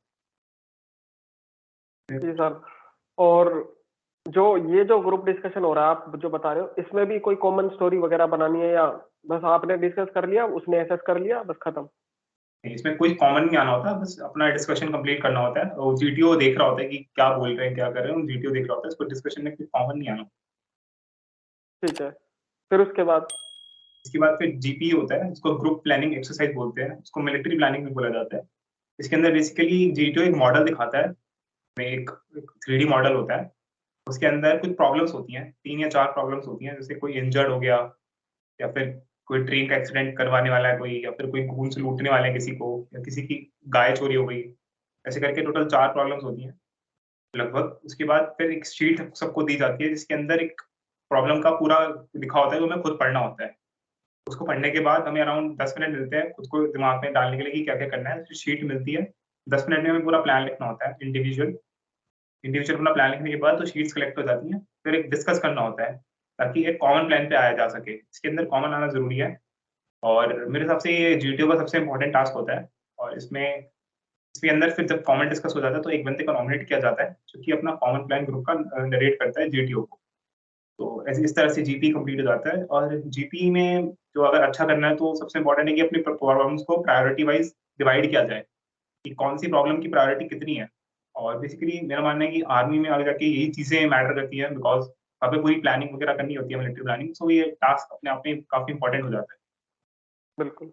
जी सर। और जो ग्रुप डिस्कशन हो रहा है आप जो बता रहे हो, इसमें भी कोई कॉमन स्टोरी वगैरह बनानी है, या बस आपने डिस्कस कर लिया, उसने एसेस कर लिया, बस खत्म? इसमें कोई कॉमन नहीं आना होता, बस अपना डिस्कशन कंप्लीट करना होता है, और जीटीओ देख रहा होता है कि क्या बोल रहे हैं, क्या कर रहे हैं, जीटीओ देख रहा होता है, इसको डिस्कशन में कोई कॉमन नहीं आना। ठीक है, फिर उसके बाद? इसके बाद फिर जीपी होता है, इसको ग्रुप प्लानिंग एक्सरसाइज बोलते हैं, इसको मिलिट्री प्लानिंग भी बोला जाता है। इसके अंदर बेसिकली जीटीओ एक मॉडल दिखाता है, एक 3D मॉडल होता है। उसके अंदर कुछ प्रॉब्लम्स होती हैं, 3 या 4 प्रॉब्लम्स होती हैं, जैसे कोई इंजर्ड हो गया, या फिर कोई ट्रेन का एक्सीडेंट करवाने वाला है कोई, या फिर कोई खून से लूटने वाले हैं किसी को, या किसी की गाय चोरी हो गई। ऐसे करके टोटल 4 प्रॉब्लम्स होती हैं लगभग। उसके बाद फिर एक शीट सबको दी जाती है, जिसके अंदर एक प्रॉब्लम का पूरा लिखा होता है, जो हमें खुद पढ़ना होता है। उसको पढ़ने के बाद हमें अराउंड 10 मिनट मिलते हैं खुद को दिमाग में डालने के लिए कि क्या-क्या करना है। शीट मिलती है, 10 मिनट में हमें पूरा प्लान लिखना होता है, इंडिविजुअल इंडिविजुअल अपना प्लान लिखने के बाद तो शीट्स कलेक्ट हो जाती हैं, फिर एक डिस्कस करना होता है, ताकि एक कॉमन प्लान पे आया जा सके। इसके अंदर कॉमन आना ज़रूरी है, और मेरे हिसाब से ये जीटीओ का सबसे इम्पोर्टेंट टास्क होता है। और इसके अंदर फिर जब कॉमन डिस्कस हो जाता है, तो एक बंदे को नॉमिनेट किया जाता है, जो कि अपना कॉमन प्लान ग्रुप का नरेट करता है जीटीओ को। तो ऐसे इस तरह से जीपी कंप्लीट हो जाता है। और जीपी में जो अगर अच्छा करना है, तो सबसे इम्पोर्टेंट है कि अपनी प्रॉब्लम्स को प्रायोरिटी वाइज़ डिवाइड किया जाए, कि कौन-सी प्रॉब्लम की प्रायोरिटी कितनी है। और बेसिकली मेरा मानना है कि आर्मी में आगे जाके यही चीज़ें मैटर करती हैं, बिकॉज़ वहाँ पे पूरी प्लानिंग वगैरह करनी होती है, मिलिट्री प्लानिंग। सो ये टास्क अपने आप में काफ़ी इम्पोर्टेंट हो जाता है। बिल्कुल।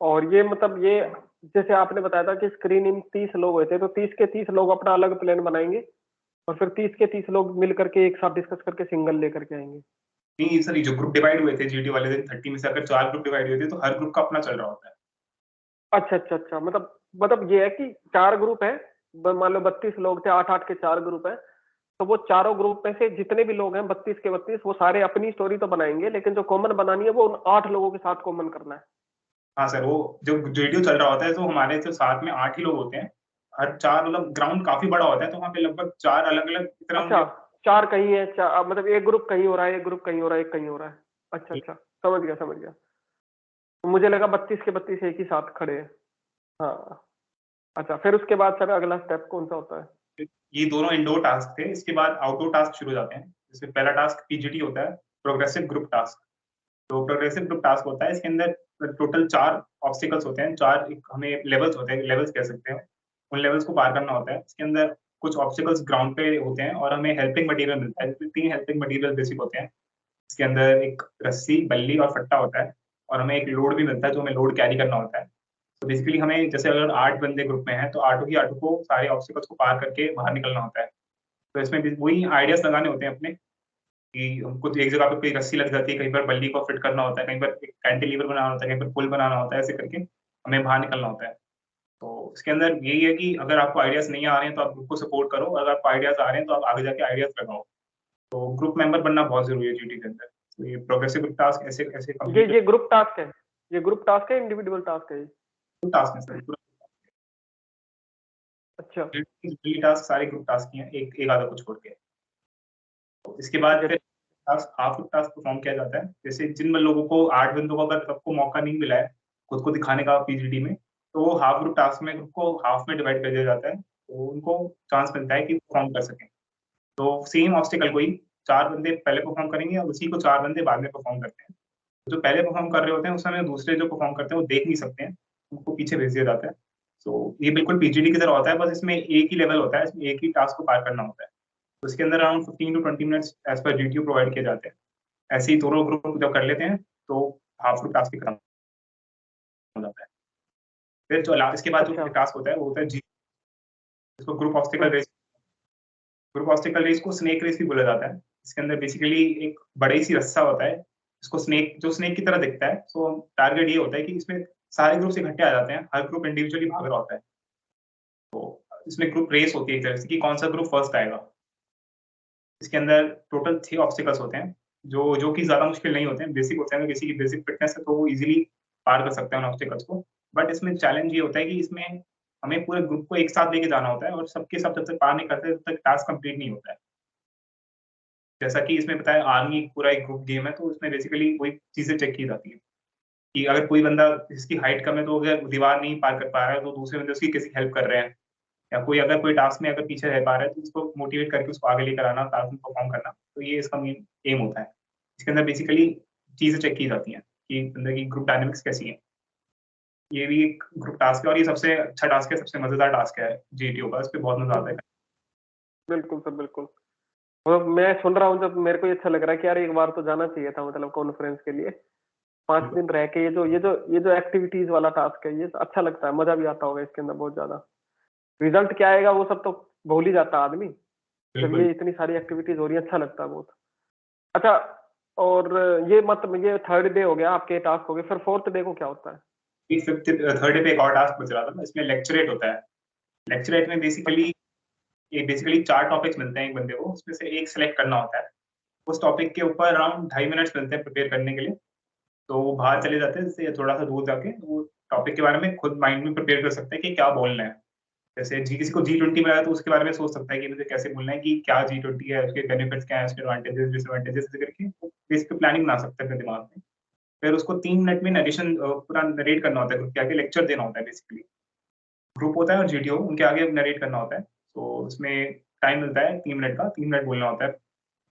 और ये मतलब ये जैसे आपने बताया था कि स्क्रीनिंग में 30 लोग हुए थे, तो 30 के 30 लोग अपना अलग प्लान बनाएंगे, और फिर 30 के 30 लोग मिल करके एक साथ डिस्कस करके सिंगल लेकर के आएंगे? नहीं सर, ये जो ग्रुप डिवाइड हुए थे जीटी वाले दिन 30 में से अगर 4 ग्रुप डिवाइड हुए थे, तो हर ग्रुप का अपना चल रहा होता है। अच्छा अच्छा अच्छा, मतलब ये है कि 4 ग्रुप है, मान लो 32 लोग थे, 8 8 के 4 ग्रुप है, तो वो चारों ग्रुप में से जितने भी लोग हैं 32 के 32, वो सारे अपनी स्टोरी तो बनाएंगे, लेकिन जो कॉमन बनानी है वो उन 8 लोगों के साथ कॉमन करना है। हाँ सर, वो जो जीटीओ चल रहा होता है, तो हमारे जो साथ में 8 ही लोग होते हैं। हर 4 मतलब ग्राउंड काफ़ी बड़ा होता है, तो वहाँ पे लगभग 4 अलग-अलग की तरह अच्छा, 4 कहीं है, मतलब एक ग्रुप कहीं हो रहा है, एक ग्रुप कहीं हो रहा है, एक कहीं हो रहा है। अच्छा अच्छा, समझ गया समझ गया। तो मुझे लगा 32 के 32 एक ही साथ खड़े हैं। हाँ। अच्छा, फिर उसके बाद सर अगला स्टेप कौन सा होता है? ये दोनों इंडोर टास्क थे, इसके बाद आउटडोर टास्क शुरू हो जाते हैं। जैसे पहला टास्क पीजीटी होता है, प्रोग्रेसिव ग्रुप टास्क। तो प्रोग्रेसिव ग्रुप टास्क होता है, इसके अंदर टोटल 4 ऑब्स्टिकल्स होते हैं, 4 एक हमें लेवल्स होते हैं, लेवल्स कह सकते हैं। उन लेवल्स को पार करना होता है। इसके अंदर कुछ ऑब्स्टिकल्स ग्राउंड पे होते हैं, और हमें हेल्पिंग मटेरियल मिलता है। इसमें 3 हेल्पिंग मटेरियल बेसिक होते हैं। इसके अंदर एक रस्सी, बल्ली और फट्टा होता है, और हमें एक लोड भी मिलता है, जो हमें लोड कैरी करना होता है। तो बेसिकली हमें, जैसे अगर 8 बंदे ग्रुप में हैं, तो आठों ही आठों को सारे ऑब्स्टिकल्स को पार करके बाहर निकलना होता है। तो इसमें भी वही आइडियाज़ लगाने होते हैं अपने, कि हमको एक जगह पे कोई रस्सी लग जाती है, कहीं पर बल्ली को फिट करना होता है, कहीं पर एक कैंटिलीवर बनाना होता है, कहीं पर पुल बनाना होता है, ऐसे करके हमें बाहर निकलना होता है। तो इसके अंदर यही है कि अगर आपको आइडियाज़ नहीं आ रहे हैं, तो आप ग्रुप को सपोर्ट करो, अगर आपको आइडियाज़ आ रहे हैं, तो आप आगे जाके आइडियाज़ लगाओ। तो ग्रुप मेंबर बनना बहुत ज़रूरी है जीटी के अंदर। तो ये प्रोग्रेसिव ग्रुप टास्क ऐसे ऐसे कंप्लीट ये ग्रुप टास्क है? ये ग्रुप टास्क है, इंडिविजुअल टास्क है ये? टास्क है सर, पूरा अच्छा। डेली टास्क सारे ग्रुप टास्क ही हैं, एक एक आधा को छोड़ के। तो इसके ठीक बाद है। फिर task half group task perform किया जाता है। जैसे जिन लोगों को 8 बंदों को अगर सबको मौका नहीं मिला है खुद को दिखाने का पीजीडी में, तो वो हाफ ग्रुप टास्क में ग्रुप को हाफ में डिवाइड कर दिया जाता है। तो उनको चांस मिलता है कि परफॉर्म कर सकें। तो सेम ऑब्स्टिकल को ही 4 बंदे पहले परफॉर्म करेंगे, और उसी को 4 बंदे बाद में परफॉर्म करते हैं। जो पहले परफॉर्म कर रहे होते हैं उस समय दूसरे जो परफॉर्म करते हैं वो देख नहीं सकते हैं, उनको पीछे भेज दिया जाता है। तो ये बिल्कुल पीजीडी की तरह होता है, बस इसमें एक ही लेवल होता है, इसमें एक ही टास्क को पार करना होता है। तो इसके अंदर around 15 to 20 minutes as per GTO provide किए जाते हैं। ऐसे ही दोनों ग्रुप जब कर लेते हैं तो हाफ ग्रुप टास्क भी खत्म हो जाता है। फिर जो लास्ट के बाद जो अच्छा। टास्क होता है वो होता है इसको ग्रुप ऑब्स्टिकल हम्म, रेस। ग्रुप ऑब्स्टिकल रेस को स्नेक रेस भी बोला जाता है। इसके अंदर बेसिकली एक बड़ी सी रस्सा होता है, इसको स्नेक की तरह दिखता है। सो टारगेट ये होता है कि इसमें सारे ग्रुप इकट्ठे आ जाते हैं, हर ग्रुप इंडिविजुअली भाग रहा होता है। तो इसमें ग्रुप रेस होती है एक तरह से कि कौन सा ग्रुप फर्स्ट आएगा। इसके अंदर टोटल 3 ऑब्स्टिकल्स होते हैं, जो कि ज्यादा मुश्किल नहीं होते हैं, बेसिक होते हैं। अगर किसी की बेसिक फिटनेस है तो वो इजीली पार कर सकते हैं उन ऑब्स्टिकल्स को। बट इसमें चैलेंज ये होता है कि इसमें हमें पूरे ग्रुप को एक साथ लेके जाना होता है, और सबके सब जब तक पार नहीं करते तब तक टास्क कंप्लीट नहीं होता है। जैसा कि इसमें बताया, आर्मी पूरा एक ग्रुप गेम है, तो इसमें बेसिकली वही चीजें चेक की जाती है कि अगर कोई बंदा जिसकी हाइट कम है तो अगर दीवार नहीं पार कर पा रहा है तो दूसरे बंदे उसकी किसी हेल्प कर रहे हैं, या कोई अगर कोई टास्क में अगर पीछे रह पा रहा है तो उसको मोटिवेट करके उसको आगे लेकर आना, टास्क में परफॉर्म करना। तो ये इसका मेन एम होता है। इसके अंदर बेसिकली चीजें चेक की जाती हैं कि बंदे की ग्रुप डायनेमिक्स कैसी है। ये भी एक ग्रुप टास्क है और ये सबसे अच्छा टास्क है, सबसे मजेदार टास्क है जीटीओ का। इस पे बहुत मजा आता है। बिल्कुल सर, बिल्कुल। और मैं सुन रहा हूँ, जब मेरे को ये अच्छा लग रहा है कि यार एक बार तो जाना चाहिए था, मतलब कॉन्फ्रेंस के लिए 5 दिन रह के। ये जो एक्टिविटीज वाला टास्क है, ये तो अच्छा लगता है, मजा भी आता होगा इसके अंदर बहुत ज्यादा। रिजल्ट क्या आएगा वो सब तो भूल ही जाता है आदमी, जब बिल्कुल। ये इतनी सारी एक्टिविटीज हो रही है, अच्छा लगता है बहुत। अच्छा, और ये मतलब ये थर्ड डे हो गया, आपके टास्क हो गए, फिर फोर्थ डे को क्या होता है? फिफ्थ थर्ड डे पे एक और टास्क बच रहा था, इसमें लेक्चरेट होता है। लेक्चरेट में अच्छा। बेसिकली 4 टॉपिक्स मिलते हैं एक बंदे को, उसमें से एक सिलेक्ट करना होता है। उस टॉपिक के ऊपर अराउंड 2.5 मिनट्स मिलते हैं प्रिपेयर करने के लिए। तो वो बाहर चले जाते हैं, जैसे थोड़ा सा दूर जाके वो टॉपिक के बारे में खुद माइंड में प्रिपेयर कर सकते हैं कि क्या बोलना है। जैसे जी किसी को G20 में आया तो उसके बारे में सोच सकता है कि मुझे कैसे बोलना है, कि क्या G20 है, उसके बेनिफिट्स क्या है, उसके एडवांटेजेस डिसएडवांटेजेस, ऐसे करके बेसिक प्लानिंग बना सकते हैं अपने दिमाग में। फिर उसको 3 मिनट में नरेशन पूरा नरेट करना होता है, ग्रुप के आगे लेक्चर देना होता है। बेसिकली ग्रुप होता है और जीटीओ, उनके आगे नरेट करना होता है। तो उसमें टाइम मिलता है 3 मिनट का, 3 मिनट बोलना होता है।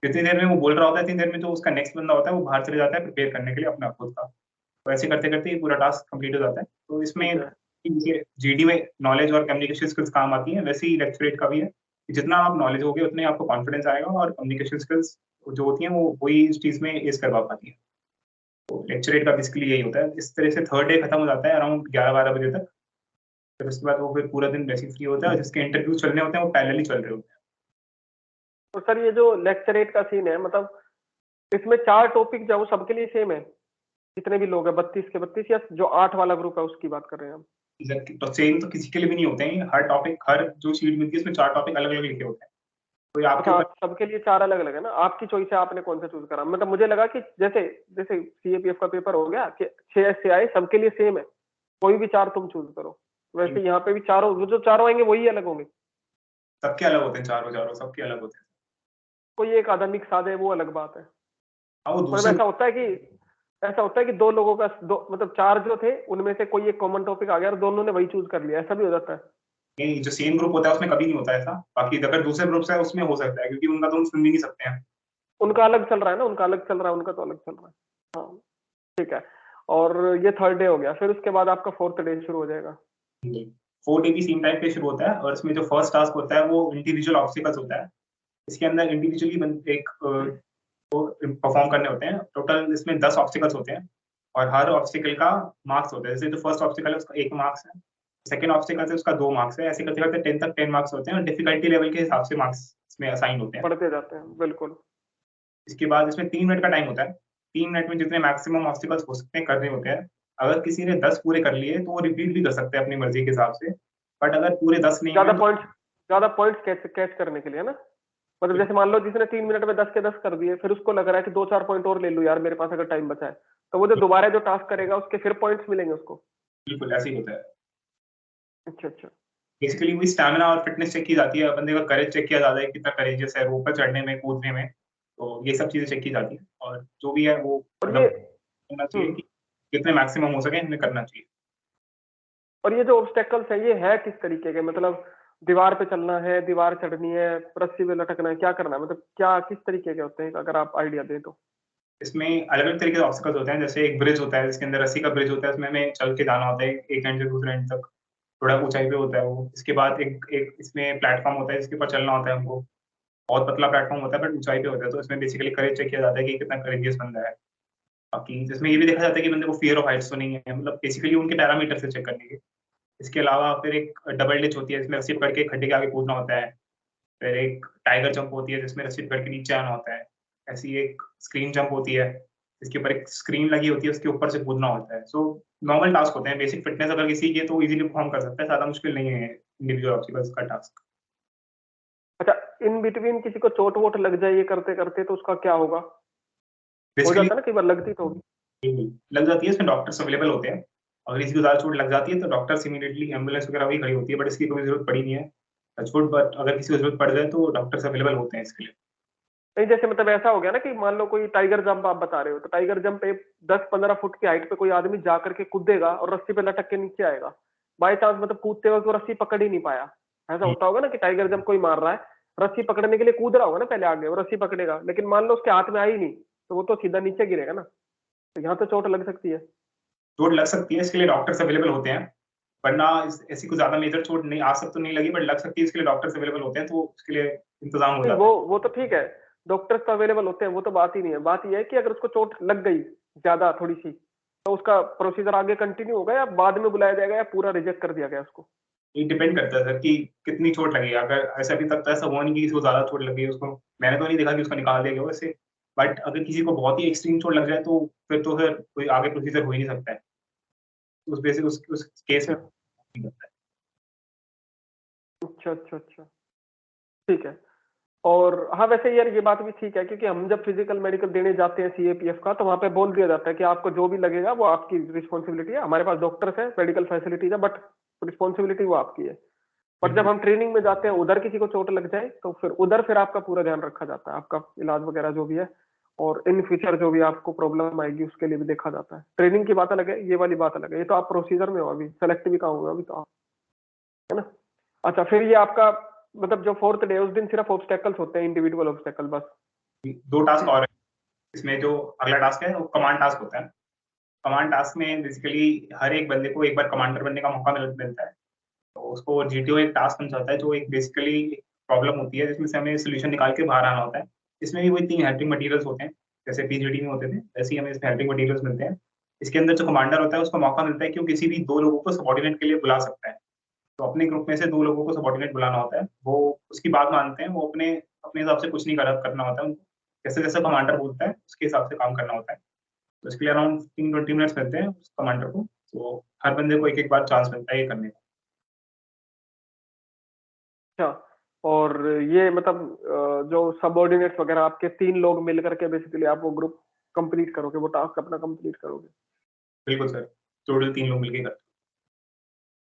जितनी देर में वो बोल रहा होता है, इतनी देर में जो उसका नेक्स्ट बंदा होता है वो बाहर चले जाता है प्रिपेयर करने के लिए अपना खुद का। तो ऐसे करते करते ये पूरा टास्क कंप्लीट हो जाता है। तो ठीक इसमें है। जीडी में नॉलेज और कम्युनिकेशन स्किल्स काम आती है, वैसे ही लेक्चरेट का भी है कि जितना आप नॉलेज होगे उतने आपको कॉन्फिडेंस आएगा, और कम्युनिकेशन स्किल्स जो होती हैं वो वही इस चीज में एज करवा पाती है। तो लेक्चरेट का बेसिकली यही होता है। इस तरह से थर्ड डे खत्म हो जाता है अराउंड 11-12 बजे तक। फिर उसके बाद वो फिर पूरा दिन वैसे ही फ्री होता है, और जिसके इंटरव्यू चलने होते हैं वो पैरेलली चल रहे होते हैं। तो सर ये जो लेक्चरेट का सीन है, मतलब इसमें 4 टॉपिक जो है वो सबके लिए सेम है, जितने भी लोग हैं 32 के 32, या जो 8 वाला ग्रुप है उसकी बात कर रहे हैं हम? तो सेम तो किसी के लिए भी नहीं होते हैं। हर टॉपिक, हर जो शीट मिलती है उसमें 4 टॉपिक अलग अलग लिखे होते हैं। तो ये आपके अच्छा, ऊपर। सबके लिए 4 अलग अलग है ना, आपकी चॉइस है, आपने कौन सा चूज करा। मतलब मुझे लगा कि जैसे जैसे सीएपीएफ का पेपर हो गया कि 6 से आए, सबके लिए सेम है, कोई भी 4 तुम चूज करो, वैसे यहाँ पे भी चारों, वो जो चारों आएंगे वही अलग होंगे? सबके अलग होते हैं, चारों चारों सबके अलग होते हैं। कोई एक आधा मिक्स आ जाए वो अलग बात है। हाँ वो मतलब दूसरे। ऐसा होता है कि 2 लोगों का, दो मतलब 4 जो थे उनमें से कोई एक कॉमन टॉपिक आ गया और दोनों ने वही चूज कर लिया, ऐसा भी हो जाता है? नहीं, जो सेम ग्रुप होता है उसमें कभी नहीं होता ऐसा। बाकी अगर दूसरे ग्रुप है उसमें हो सकता है, क्योंकि उनका तो हम सुन भी नहीं सकते हैं। उनका अलग चल रहा है ना, उनका अलग चल रहा है, उनका तो अलग चल रहा है। हाँ, ठीक है। और ये थर्ड डे हो गया, फिर उसके बाद आपका फोर्थ डे शुरू हो जाएगा। 4 डे भी सेम टाइम पे शुरू होता है, और इसमें जो फर्स्ट टास्क होता है वो इंडिविजुअल ऑब्स्टिकल्स होता है। इसके अंदर इंडिविजुअली एक परफॉर्म करने होते हैं। टोटल इसमें 10 ऑब्स्टिकल्स होते हैं, और हर ऑब्स्टिकल का मार्क्स होता है। जैसे जो फर्स्ट ऑब्स्टिकल है उसका 1 मार्क्स है, सेकंड ऑब्स्टिकल है उसका 2 मार्क्स है। ऐसे करते करते 10 तक 10 मार्क्स होते हैं, और डिफिकल्टी लेवल के हिसाब से मार्क्स इसमें असाइन होते हैं। बढ़ते जाते हैं, बिल्कुल। इसके बाद इसमें 3 मिनट का टाइम होता है। 3 मिनट में जितने मैक्सिमम ऑब्स्टिकल्स हो सकते हैं करने होते हैं। अगर किसी ने 10 पूरे कर लिए तो वो रिपीट भी कर सकते हैं अपनी मर्जी के हिसाब से। बट अगर पूरे 10 नहीं ज्यादा हुए तो पॉइंट्स ज्यादा पॉइंट्स कैच कैच करने के लिए ना, मतलब जैसे मान लो जिसने 3 मिनट में 10 के 10 कर दिए, फिर उसको लग रहा है कि 2-4 पॉइंट और ले लूं यार, मेरे पास अगर टाइम बचा है, तो वो जो दोबारा जो टास्क करेगा उसके फिर पॉइंट्स मिलेंगे उसको? बिल्कुल ऐसे ही होता है। अच्छा, अच्छा। बेसिकली वही स्टैमिना और फिटनेस चेक की जाती है, बंदे का करेज चेक किया जाता है, कितना करेजियस है रोप पर चढ़ने में, कूदने में। तो ये सब चीजें चेक की जाती है, और जो भी है वो और ये मतलब करना चाहिए हम्म कि जितने मैक्सिमम हो सके हमें करना चाहिए। और ये जो ऑब्स्टेकल्स है ये है किस तरीके के, मतलब दीवार पे चलना है, दीवार चढ़नी है, रस्सी पे लटकना है, क्या करना है, मतलब क्या किस तरीके के होते हैं, अगर आप आइडिया दें तो? इसमें अलग-अलग तरीके के ऑब्स्टिकल्स होते हैं, जैसे एक ब्रिज होता है, जिसके अंदर रस्सी का ब्रिज होता है, उसमें हमें चल के जाना होता है, एक एंड से दूसरे एंड तक, थोड़ा ऊँचाई पे होता है वो। इसके बाद एक एक इसमें प्लेटफ़ॉर्म होता है, जिसके ऊपर चलना होता है हमको। बहुत पतला प्लेटफ़ॉर्म होता है, बट ऊँचाई पे होता है, तो इसमें बेसिकली करेज चेक किया जाता है कि कितना करेजियस बंदा है। बाकी इसमें ये भी देखा जाता है कि बंदे को फ़ियर ऑफ हाइट्स तो नहीं है, मतलब बेसिकली उनके पैरामीटर से चेक करने के। इसके अलावा फिर एक डबल डिच होती है, जिसमें रस्सी पकड़ के खड्डे के आगे कूदना होता है। फिर एक टाइगर जंप होती है, जिसमें रस्सी पकड़ के नीचे आना होता है। ऐसी एक स्क्रीन जंप होती है, जिसके ऊपर एक स्क्रीन लगी होती है, उसके ऊपर से कूदना होता है। सो नॉर्मल टास्क होते हैं, बेसिक फिटनेस अगर किसी की है तो ईज़िली परफ़ॉर्म कर सकता है, ज़्यादा मुश्किल नहीं है इंडिविजुअल ऑब्स्टिकल्स का टास्क। अच्छा, इन बिटवीन किसी को चोट-वोट लग जाए ये करते-करते तो उसका क्या होगा? हो बेसिकली जाता है ना, कई बार लगती तो होगी। लग जाती है, इसमें डॉक्टर्स अवेलेबल होते हैं। अगर किसी को ज़्यादा चोट लग जाती है तो डॉक्टर्स इमीडिएटली एम्बुलेंस वगैरह वही खड़ी होती है, बट इसकी कभी ज़रूरत पड़ी नहीं है। टच वुड, बट अगर किसी को ज़रूरत पड़ जाए तो डॉक्टर्स अवेलेबल होते हैं इसके लिए। नहीं, जैसे मतलब ऐसा हो गया ना कि मान लो कोई टाइगर जंप आप बता रहे हो, तो टाइगर जंप पे 10-15 फुट की हाइट पे कोई आदमी जा करके कूदेगा और रस्सी पे लटक के नीचे आएगा। बाय चांस मतलब कूदते वक्त वो रस्सी पकड़ ही नहीं पाया। ऐसा हुँ, होता होगा ना कि टाइगर जंप कोई मार रहा है, रस्सी पकड़ने के लिए कूद रहा होगा ना पहले आगे, वो रस्सी पकड़ेगा, लेकिन मान लो उसके हाथ में आई नहीं, तो वो तो सीधा नीचे गिरेगा ना। तो यहाँ तो चोट लग सकती है। चोट लग सकती है, इसके लिए डॉक्टर्स अवेलेबल होते हैं। वरना इस ऐसी कोई ज़्यादा मेजर चोट नहीं, आज तक तो नहीं लगी, बट लग सकती है, इसके लिए डॉक्टर्स अवेलेबल होते हैं, तो उसके लिए इंतज़ाम हो नहीं, जाता है। वो तो ठीक है, डॉक्टर्स तो अवेलेबल होते हैं, वो तो बात ही नहीं है। बात ये है कि अगर उसको चोट लग गई ज्यादा थोड़ी सी, तो उसका प्रोसीजर आगे कंटिन्यू होगा या बाद में बुलाया जाएगा या पूरा रिजेक्ट कर दिया गया उसको? ये डिपेंड करता है सर कि कितनी चोट लगी है। अगर ऐसा अभी तक तो ऐसा हुआ नहीं कि किसी को ज़्यादा चोट लग गई है, उसको मैंने तो नहीं देखा कि उसको निकाल दिया गया हो वैसे। बट अगर किसी को बहुत ही एक्सट्रीम चोट लग जाए तो फिर कोई आगे प्रोसीजर हो ही नहीं सकता है। उस बेसिस उस केस अच्छा में नहीं करता है। अच्छा अच्छा अच्छा, ठीक है। और हाँ, वैसे यार ये बात भी ठीक है, क्योंकि हम जब फिजिकल मेडिकल देने जाते हैं सीएपीएफ का, तो वहाँ पे बोल दिया जाता है कि आपको जो भी लगेगा वो आपकी रिस्पॉन्सिबिलिटी है। हमारे पास डॉक्टर्स हैं, मेडिकल फैसिलिटीज है, बट रिस्पॉन्सिबिलिटी वो आपकी है। पर जब बिल्कुल, हम ट्रेनिंग में जाते हैं, उधर किसी को चोट लग जाए तो फिर आपका पूरा ध्यान रखा जाता है, आपका इलाज वगैरह जो भी है। और इन फ्यूचर जो भी आपको प्रॉब्लम आएगी उसके लिए भी देखा जाता है। ट्रेनिंग की बात अलग है, ये वाली बात अलग है। ये तो आप प्रोसीजर में हो, अभी सेलेक्ट भी कहाँ हुआ अभी तो आप, है ना? अच्छा, फिर ये आपका मतलब जो फोर्थ डे है, उस दिन सिर्फ ऑब्स्टेकल्स होते हैं, इंडिविजुअल ऑब्स्टेकल बस? 2 टास्क और हैं। इसमें जो अगला टास्क है वो कमांड टास्क होता है। कमांड टास्क में बेसिकली हर एक बंदे को एक बार कमांडर बनने का मौका मिलता है। तो उसको जीटीओ एक टास्क समझाता है, जो एक बेसिकली प्रॉब्लम होती है, जिसमें से हमें सॉल्यूशन निकाल के बाहर आना होता है। इसमें भी वही 3 हेल्पिंग मटीरियल्स होते हैं, जैसे पीजीडी में होते थे, वैसे ही हमें इसमें हेल्पिंग मटीरियल्स मिलते हैं। इसके अंदर जो कमांडर होता है, उसको मौका मिलता है कि वो किसी भी 2 लोगों को सबऑर्डिनेट के लिए बुला सकता है। तो अपने ग्रुप में से 2 लोगों को सबऑर्डिनेट बुलाना होता है। वो उसकी बात मानते हैं, वो अपने अपने हिसाब से कुछ नहीं करा करना होता है उनको। जैसे-जैसे कमांडर बोलता है, उसके हिसाब से काम करना होता है। तो इसके लिए अराउंड 15-20 मिनट्स मिलते हैं उस कमांडर को। तो हर बंदे को एक-एक बार चांस मिलता है ये करने का। अच्छा, और ये मतलब जो सबऑर्डिनेट्स वगैरह आपके 3 लोग मिल करके बेसिकली आप वो ग्रुप कंप्लीट करोगे, वो टास्क अपना कंप्लीट करोगे। बिल्कुल सर, टोटल 3 लोग मिलके करते हैं।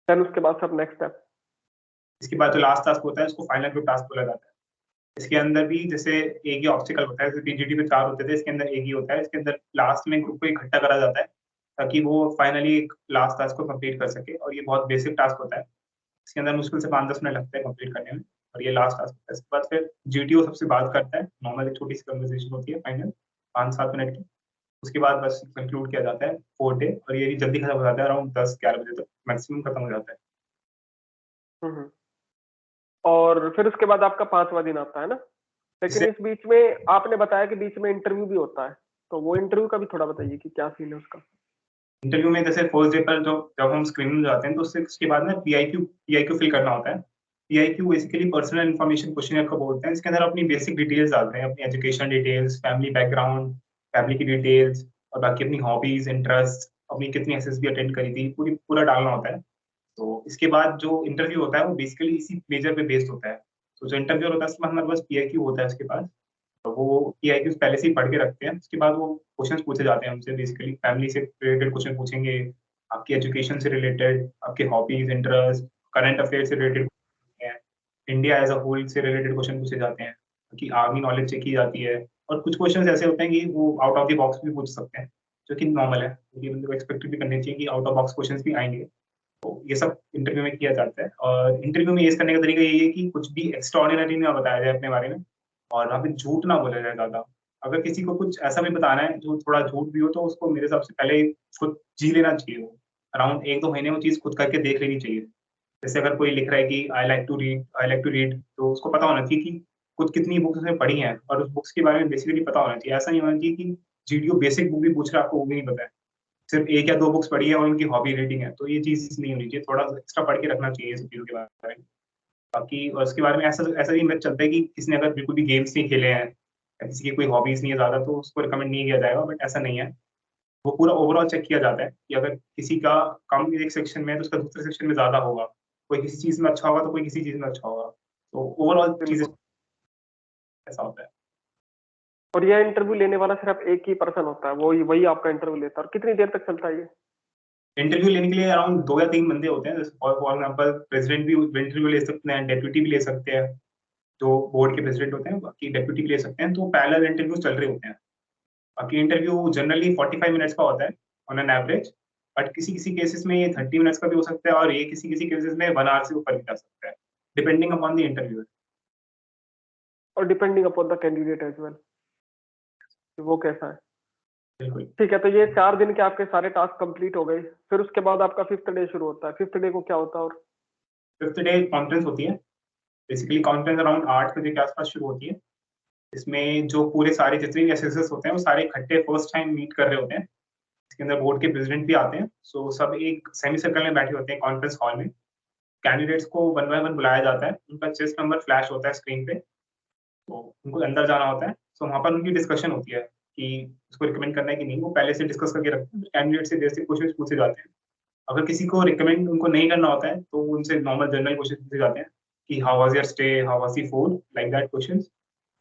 देन उसके बाद सब नेक्स्ट स्टेप। इसके बाद जो लास्ट टास्क होता है, उसको फाइनल ग्रुप टास्क बोला जाता है। इसके अंदर भी जैसे एक ही ऑब्स्टिकल होता है, जैसे पीजीडी में 4 होते थे, इसके अंदर एक ही होता है। इसके अंदर लास्ट में ग्रुप को इकट्ठा करा जाता है, ताकि वो फाइनली एक लास्ट टास्क को कंप्लीट कर सके, और ये बहुत बेसिक टास्क होता है। इसके अंदर मुश्किल से 5-10 मिनट लगते हैं कंप्लीट करने में, और ये लास्ट टास्क होता है। इसके बाद फिर जीटीओ सबसे बात करता है, नॉर्मल एक छोटी-सी कन्वर्सेशन होती है फाइनल, 5-7 मिनट की। उसके बाद बस कंक्लूड किया जाता है 4 डे, और ये भी जल्दी खत्म हो जाता है, अराउंड 10-11 बजे तक मैक्सिमम खत्म हो जाता है। हम्म। और फिर उसके बाद आपका 5वां दिन आता है ना? लेकिन इससे इस बीच में आपने बताया कि बीच में इंटरव्यू भी होता है, तो वो इंटरव्यू का भी थोड़ा बताइए कि क्या सीन है उसका? इंटरव्यू में जैसे फर्स्ट डे पर जब हम स्क्रीनिंग में जाते हैं, तो उसके बाद ना पीआईक्यू फिल करना होता है। PIQ basically personal information questionnaire को बोलते हैं। इसके अंदर अपनी बेसिक डिटेल्स डालते हैं, अपनी education details, family background, family की डिटेल्स, और बाकी अपनी हॉबीज, इंटरेस्ट, अपनी कितनी एसएसबी अटेंड करी थी, पूरा डालना होता है। तो इसके बाद जो इंटरव्यू होता है, वो बेसिकली इसी मेजर पे बेस्ड होता है। तो जो इंटरव्यू होता है, उसमें हमारे पास पीआईक्यू होता है उसके पास। तो वो पीआईक्यूज़ पहले से ही पढ़ के रखते हैं। उसके बाद वो क्वेश्चंस पूछे जाते हैं हमसे, बेसिकली फैमिली से रिलेटेड क्वेश्चन पूछेंगे, आपकी एजुकेशन से रिलेटेड, आपके हॉबीज, इंटरेस्ट, करंट अफेयर से रिलेटेड हैं, इंडिया एज़ अ होल से रिलेटेड क्वेश्चन पूछे जाते हैं, कि आर्मी नॉलेज चेक की जाती है। और कुछ क्वेश्चंस ऐसे होते हैं कि वो आउट ऑफ द बॉक्स भी पूछ सकते हैं, जो कि नॉर्मल है, क्योंकि बंदे को एक्सपेक्ट भी करनी चाहिए कि आउट ऑफ बॉक्स क्वेश्चंस भी आएँगे। तो ये सब इंटरव्यू में किया जाता है, और इंटरव्यू में ये करने का तरीका यही है कि कुछ भी एक्स्ट्राऑर्डिनरी ना बताया जाए अपने बारे में, और वहाँ पे झूठ ना बोला जाए ज़्यादा। अगर किसी को कुछ ऐसा भी बताना है जो थोड़ा झूठ भी हो, तो उसको मेरे हिसाब से पहले खुद जी लेना चाहिए वो। अराउंड 1-2 महीने वो चीज़ खुद करके देख लेनी चाहिए। जैसे अगर कोई लिख रहा है कि आई लाइक टू रीड, तो उसको पता होना चाहिए कि खुद कितनी बुक्स उसने पढ़ी हैं और उस बुक्स के बारे में बेसिकली पता होना चाहिए। ऐसा नहीं होना चाहिए कि जीडीओ बेसिक बुक भी पूछ रहा है, आपको वो भी नहीं पता है। सिर्फ 1 या 2 बुक्स पढ़ी है और उनकी हॉबी रीडिंग है, तो ये चीज़ नहीं होनी चाहिए। थोड़ा एक्स्ट्रा पढ़ के रखना चाहिए ये सब चीज़ों के बारे में। बाकी और उसके बारे में ऐसा ऐसा भी मिथ चलता है कि किसी ने अगर बिल्कुल भी गेम्स नहीं खेले हैं या किसी की कोई हॉबीज नहीं है ज़्यादा, तो उसको रिकमेंड नहीं किया जाएगा, बट ऐसा नहीं है। वो पूरा ओवरऑल चेक किया जाता है कि अगर किसी का कम एक सेक्शन में है, तो उसका दूसरे सेक्शन में ज़्यादा होगा। कोई किसी चीज़ में अच्छा होगा, तो कोई किसी चीज़ में अच्छा होगा। तो ओवरऑल चीज़ें बिल्कुल। ऐसा होता है। और यह इंटरव्यू लेने वाला सिर्फ एक ही पर्सन होता है, वही वही आपका इंटरव्यू लेता है? और कितनी देर तक चलता है ये? इंटरव्यू लेने के लिए अराउंड 2 या 3 बंदे होते हैं। जैसे फॉर एग्जांपल प्रेज़िडेंट भी इंटरव्यू ले सकते हैं, डेप्यूटी भी ले सकते हैं। जो बोर्ड के प्रेज़िडेंट होते हैं, बाकी डेप्यूटी भी ले सकते हैं, तो पैरेलल इंटरव्यू चल रहे होते हैं। बाकी इंटरव्यू जनरली 45 मिनट्स का होता है ऑन एन एवरेज, बट किसी-किसी केसेस में ये 30 मिनट्स का भी हो सकता है और ये किसी-किसी केसेस में 1 आवर से ऊपर भी जा सकता है, डिपेंडिंग अपॉन द इंटरव्यूअर। और depending upon the candidate as well, वो कैसा है। बिल्कुल। ठीक है, तो ये 4 दिन के आपके सारे टास्क कंप्लीट हो गए, फिर उसके बाद आपका 5th डे शुरू होता है। 5th डे को क्या होता है? और 5th डे कॉन्फ्रेंस होती है। बेसिकली कॉन्फ्रेंस अराउंड 8 बजे के आस-पास शुरू होती है। इसमें जो पूरे सारे जितने भी एसएसएस होते हैं, वो सारे इकट्ठे फर्स्ट टाइम मीट कर रहे होते हैं। इसके अंदर बोर्ड के प्रेज़िडेंट भी आते हैं। सो सब एक सेमी सर्कल में बैठे होते हैं कॉन्फ्रेंस हॉल में। कैंडिडेट्स को वन बाय वन बुलाया जाता है। उनका चेस्ट नंबर फ्लैश होता है स्क्रीन पे। तो उनको अंदर जाना होता है। सो वहाँ पर उनकी डिस्कशन होती है कि उसको रिकमेंड करना है कि नहीं, वो पहले से डिस्कस करके रखते हैं। कैंडिडेट से बेसिक क्वेश्चंस पूछे जाते हैं। अगर किसी को रिकमेंड उनको नहीं करना होता है, तो उनसे नॉर्मल जनरल क्वेश्चन पूछे जाते हैं कि how was your stay, how was the food, like that questions.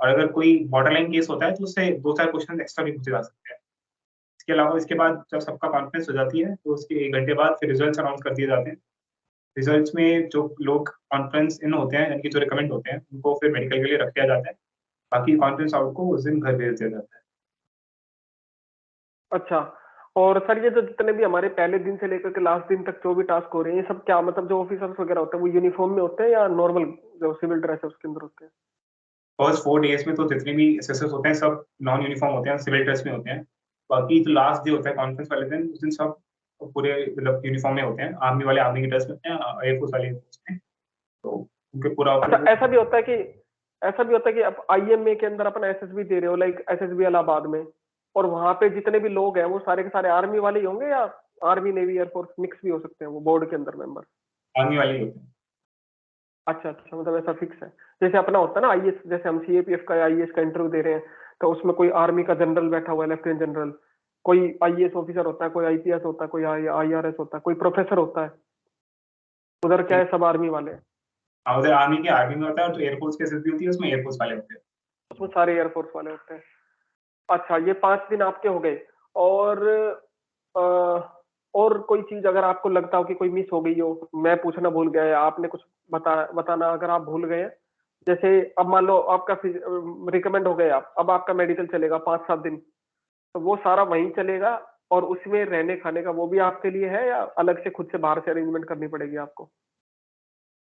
और अगर कोई बॉर्डरलाइन केस होता है, तो उससे 2-4 क्वेश्चन एक्स्ट्रा भी पूछे जा सकते हैं। इसके अलावा इसके बाद जब सबका कॉन्फ्रेंस हो जाती है, तो उसके 1 घंटे बाद फिर रिजल्ट्स अनाउंस कर दिए जाते हैं। रिजल्ट्स में जो लोग कॉन्फ्रेंस इन होते हैं, यानी कि जो रिकमेंड होते हैं, उनको फिर मेडिकल के लिए रख दिया जाता है। बाकी कॉन्फ्रेंस आउट को उस दिन घर भेज दिया जाता है। अच्छा, और सर ये जो जितने भी हमारे पहले दिन से लेकर के लास्ट दिन तक जो भी टास्क हो रहे हैं, ये सब क्या मतलब जो ऑफिसर्स वगैरह होते हैं वो यूनिफॉर्म में होते हैं या नॉर्मल जो सिविल ड्रेस है उसके अंदर होते हैं? फर्स्ट 4 डेज़ में तो जितने भी एसएसएस होते हैं, सब नॉन यूनिफॉर्म होते हैं, सिविल ड्रेस में होते हैं। बाकी जो लास्ट डे होता है कॉन्फ्रेंस वाले दिन, उस दिन सब पूरे मतलब यूनिफॉर्म में होते हैं। आर्मी वाले आर्मी की ड्रेस में होते हैं, एयरफोर्स वाले एयरफोर्स में। तो उनके पूरा अच्छा, फिर ऐसा भी होता है कि आप आईएमए के अंदर अपन एसएसबी दे रहे हो, लाइक एसएसबी इलाहाबाद में, और वहां पे जितने भी लोग हैं वो सारे के सारे आर्मी वाले ही होंगे, या आर्मी नेवी एयरफोर्स मिक्स भी हो सकते हैं वो बोर्ड के अंदर मेंबर? आर्मी वाले ही होते हैं। अच्छा अच्छा, मतलब ऐसा फिक्स है। जैसे अपना होता है ना आईएएस, जैसे हम सीएपीएफ का या आईएएस का इंटरव्यू दे रहे हैं, तो उसमें कोई आर्मी का जनरल बैठा हुआ है, लेफ्टिनेंट जनरल, कोई आईएएस ऑफिसर होता है, कोई आईपीएस होता है, कोई आईआरएस होता है, कोई प्रोफेसर होता है। उधर क्या है, सब आर्मी वाले हैं। हाँ, उधर आर्मी के आर्मी में होता है और जो एयरफोर्स की एसएसबी होती है, उसमें एयरफोर्स वाले होते हैं। उसमें सारे एयरफोर्स वाले होते हैं। अच्छा, ये 5 दिन आपके हो गए। और अ, और कोई चीज अगर आपको लगता हो कि कोई मिस हो गई हो, मैं पूछना भूल गया या आपने कुछ बताना अगर आप भूल गए हैं, जैसे अब मान लो आपका रिकमेंड हो गए आप, अब आपका मेडिकल चलेगा 5-7 दिन, तो वो सारा वहीं चलेगा, और उसमें रहने खाने का वो भी आपके लिए है या अलग से खुद से बाहर से अरेंजमेंट करनी पड़ेगी आपको?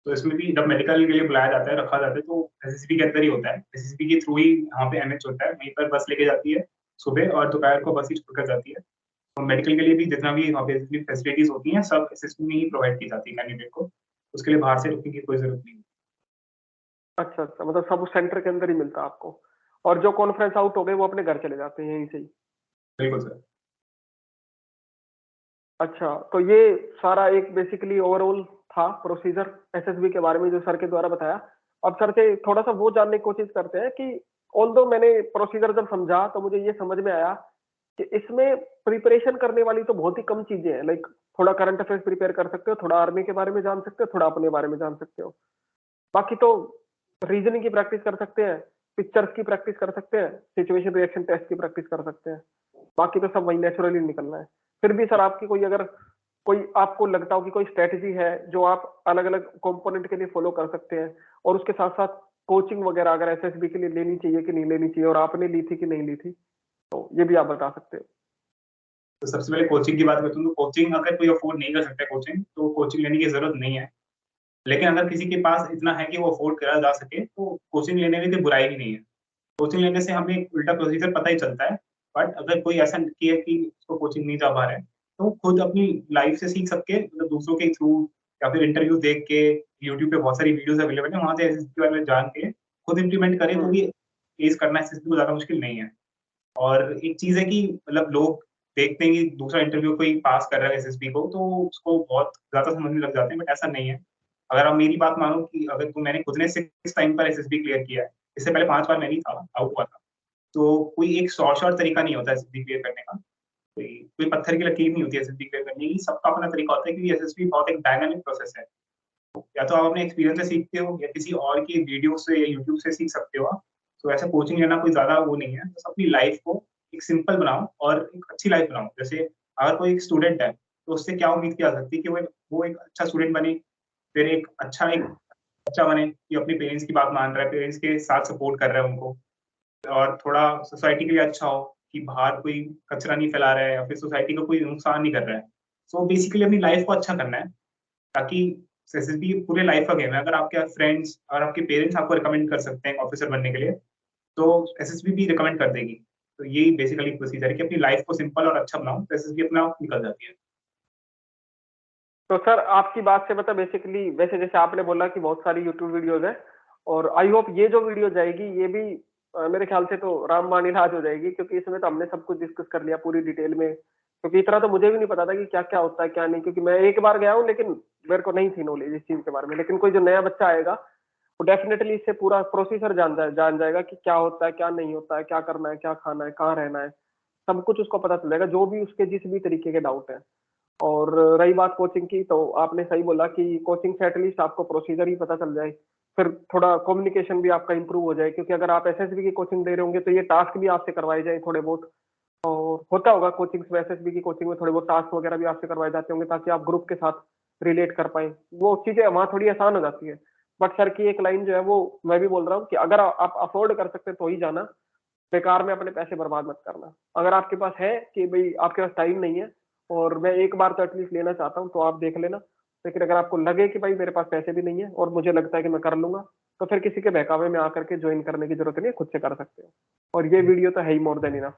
तो इसमें भी जब मेडिकल के लिए बुलाया जाता है, रखा जाता है, तो एसएसबी के अंदर ही होता है। एसएसबी के थ्रू ही यहाँ पे एमएच होता है, वहीं पर बस लेके जाती है सुबह, और दोपहर को बस ही छोड़कर जाती है। तो मेडिकल के लिए भी जितना भी वहाँ पे जितनी फैसिलिटीज होती हैं, सब एसएसबी में ही प्रोवाइड की जाती है कैंडिडेट को। उसके लिए बाहर से रुकने की कोई जरूरत नहीं। अच्छा अच्छा, मतलब सब उस सेंटर के अंदर ही मिलता है आपको, और जो कॉन्फ्रेंस आउट हो गए वो अपने घर चले जाते हैं यहीं से ही? बिल्कुल सर। अच्छा, तो ये सारा एक बेसिकली ओवरऑल था प्रोसीजर एसएसबी के बारे में जो सर के द्वारा बताया। अब सर से थोड़ा सा वो जानने की कोशिश करते हैं कि ऑल्दो मैंने प्रोसीजर जब समझा तो मुझे ये समझ में आया कि इसमें प्रिपरेशन करने वाली तो बहुत ही कम चीजें हैं, लाइक थोड़ा करंट अफेयर्स प्रिपेयर कर सकते हो, थोड़ा आर्मी के बारे में जान सकते हो, थोड़ा अपने बारे में जान सकते हो। बाकी तो रीजनिंग की प्रैक्टिस कर सकते हैं, पिक्चर्स की प्रैक्टिस कर सकते हैं, सिचुएशन रिएक्शन टेस्ट की प्रैक्टिस कर सकते हैं। बाकी तो सब वही नेचुरली निकलना है। फिर भी सर आपकी कोई अगर कोई आपको लगता हो कि कोई स्ट्रेटजी है जो आप अलग अलग कंपोनेंट के लिए फॉलो कर सकते हैं, और उसके साथ साथ कोचिंग वगैरह अगर एसएसबी के लिए लेनी चाहिए कि नहीं लेनी चाहिए, और आपने ली थी कि नहीं ली थी, तो ये भी आप बता सकते हो। तो सबसे पहले कोचिंग की बात करता हूँ, तो कोचिंग अगर कोई अफोर्ड नहीं कर सकता कोचिंग, तो कोचिंग लेने की जरूरत नहीं है। लेकिन अगर किसी के पास इतना है कि वो अफोर्ड करा जा सके, तो कोचिंग लेने में कोई बुराई भी नहीं है। कोचिंग लेने से हमें उल्टा प्रोसीजर पता ही चलता है, बट अगर कोई ऐसा किया कि उसको कोचिंग नहीं जा पा रहा है, तो खुद अपनी लाइफ से सीख सके, मतलब दूसरों के थ्रू या फिर इंटरव्यू देख के, यूट्यूब पे बहुत सारी वीडियोस अवेलेबल है, वहां से एसएसबी के बारे में जान के खुद इम्प्लीमेंट करे तो भी फेस करना एसएसबी को ज्यादा मुश्किल नहीं है। और एक चीज है कि मतलब लोग देखते हैं कि दूसरा इंटरव्यू कोई पास कर रहा है एसएसबी को, तो उसको बहुत ज्यादा समझने लग जाते हैं, बट ऐसा नहीं है। अगर आप मेरी बात मानो कि अगर मैंने खुद ने 6 टाइम पर एसएसबी क्लियर किया है, इससे पहले 5 बार मैं नहीं था, आउट हुआ था। तो कोई एक शॉर्ट तरीका नहीं होता एसएसबी क्लियर करने का, कोई कोई पत्थर की लकीर नहीं होती है एसएसबी क्लियर करने की, सबका अपना तरीका होता है, क्योंकि एसएसबी बहुत एक डायनामिक प्रोसेस है। या तो आप अपने एक्सपीरियंस से सीखते हो या किसी और की वीडियो से या यूट्यूब से सीख सकते हो आप। तो ऐसा कोचिंग लेना कोई ज्यादा वो नहीं है, बस अपनी लाइफ को एक सिंपल बनाओ और एक अच्छी लाइफ बनाओ। जैसे अगर कोई एक स्टूडेंट है, तो उससे क्या उम्मीद की जा सकती है कि वो एक अच्छा स्टूडेंट बने, फिर एक अच्छा बने कि अपने पेरेंट्स की बात मान रहा है, पेरेंट्स के साथ सपोर्ट कर रहा है उनको, और थोड़ा सोसाइटी के लिए अच्छा हो, कि बाहर कोई कचरा नहीं फैला रहा है या फिर सोसाइटी को कोई नुकसान नहीं कर रहा है। सो बेसिकली अपनी लाइफ को अच्छा करना है, ताकि एसएसबी पूरे लाइफ का गेम है। अगर आपके फ्रेंड्स और आपके पेरेंट्स आपको रिकमेंड कर सकते हैं ऑफिसर बनने के लिए, तो एसएसबी भी रिकमेंड कर देगी। तो यही बेसिकली प्रोसीजर है कि अपनी लाइफ को सिंपल और अच्छा बनाओ, तो एसएसबी अपने आप निकल जाती है। तो सर आपकी बात से मतलब बेसिकली वैसे जैसे आपने बोला कि बहुत सारी यूट्यूब वीडियोस है, और आई होप ये जो वीडियो जाएगी ये भी मेरे ख्याल से तो रामबाण इलाज हो जाएगी, क्योंकि इसमें तो हमने सब कुछ डिस्कस कर लिया पूरी डिटेल में। क्योंकि इतना तो मुझे भी नहीं पता था कि क्या क्या होता है क्या नहीं, क्योंकि मैं एक बार गया हूँ लेकिन मेरे को नहीं थी नॉलेज इस चीज के बारे में। लेकिन कोई जो नया बच्चा आएगा वो डेफिनेटली इससे पूरा प्रोसीजर जान जाएगा कि क्या होता है क्या नहीं होता है, क्या करना है क्या खाना है कहाँ रहना है, सब कुछ उसको पता चल जाएगा, जो भी उसके जिस भी तरीके के डाउट है। और रही बात कोचिंग की, तो आपने सही बोला कि कोचिंग से एटलीस्ट आपको प्रोसीजर ही पता चल जाए, फिर थोड़ा कम्युनिकेशन भी आपका इंप्रूव हो जाए। क्योंकि अगर आप एसएसबी की कोचिंग दे रहे होंगे तो ये टास्क भी आपसे करवाए जाए थोड़े बहुत, और होता होगा कोचिंग में, एसएसबी की कोचिंग में थोड़े बहुत टास्क वगैरह भी आपसे करवाए जाते होंगे ताकि आप ग्रुप के साथ रिलेट कर पाए, वो चीजें वहां थोड़ी आसान हो जाती है। बट सर की एक लाइन जो है वो मैं भी बोल रहा हूँ कि अगर आप अफोर्ड कर सकते तो ही जाना, बेकार में अपने पैसे बर्बाद मत करना। अगर आपके पास है कि भाई आपके पास टाइम नहीं है और मैं एक बार तो एटलीस्ट लेना चाहता हूँ, तो आप देख लेना। लेकिन अगर आपको लगे कि भाई मेरे पास पैसे भी नहीं है और मुझे लगता है कि मैं कर लूंगा, तो फिर किसी के बहकावे में आकर के ज्वाइन करने की जरूरत नहीं है, खुद से कर सकते हो। और ये वीडियो तो है ही मोर देन इनफ।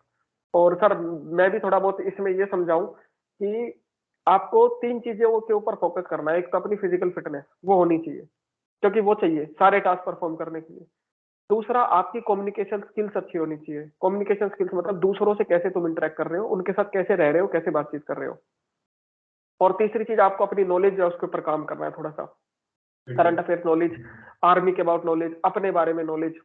और सर मैं भी थोड़ा बहुत इसमें ये समझाऊं कि आपको 3 चीजों के ऊपर फोकस करना है। एक तो अपनी फिजिकल फिटनेस वो होनी चाहिए, क्योंकि वो चाहिए सारे टास्क परफॉर्म करने के लिए। दूसरा, आपकी कम्युनिकेशन स्किल्स अच्छी होनी चाहिए। कम्युनिकेशन स्किल्स मतलब दूसरों से कैसे तुम इंटरेक्ट कर रहे हो, उनके साथ कैसे रह रहे हो, कैसे बातचीत कर रहे हो। और तीसरी चीज, आपको अपनी नॉलेज है उसके ऊपर काम करना है थोड़ा सा, बिल्कुल। करंट अफेयर्स नॉलेज, आर्मी के अबाउट नॉलेज, अपने बारे में नॉलेज,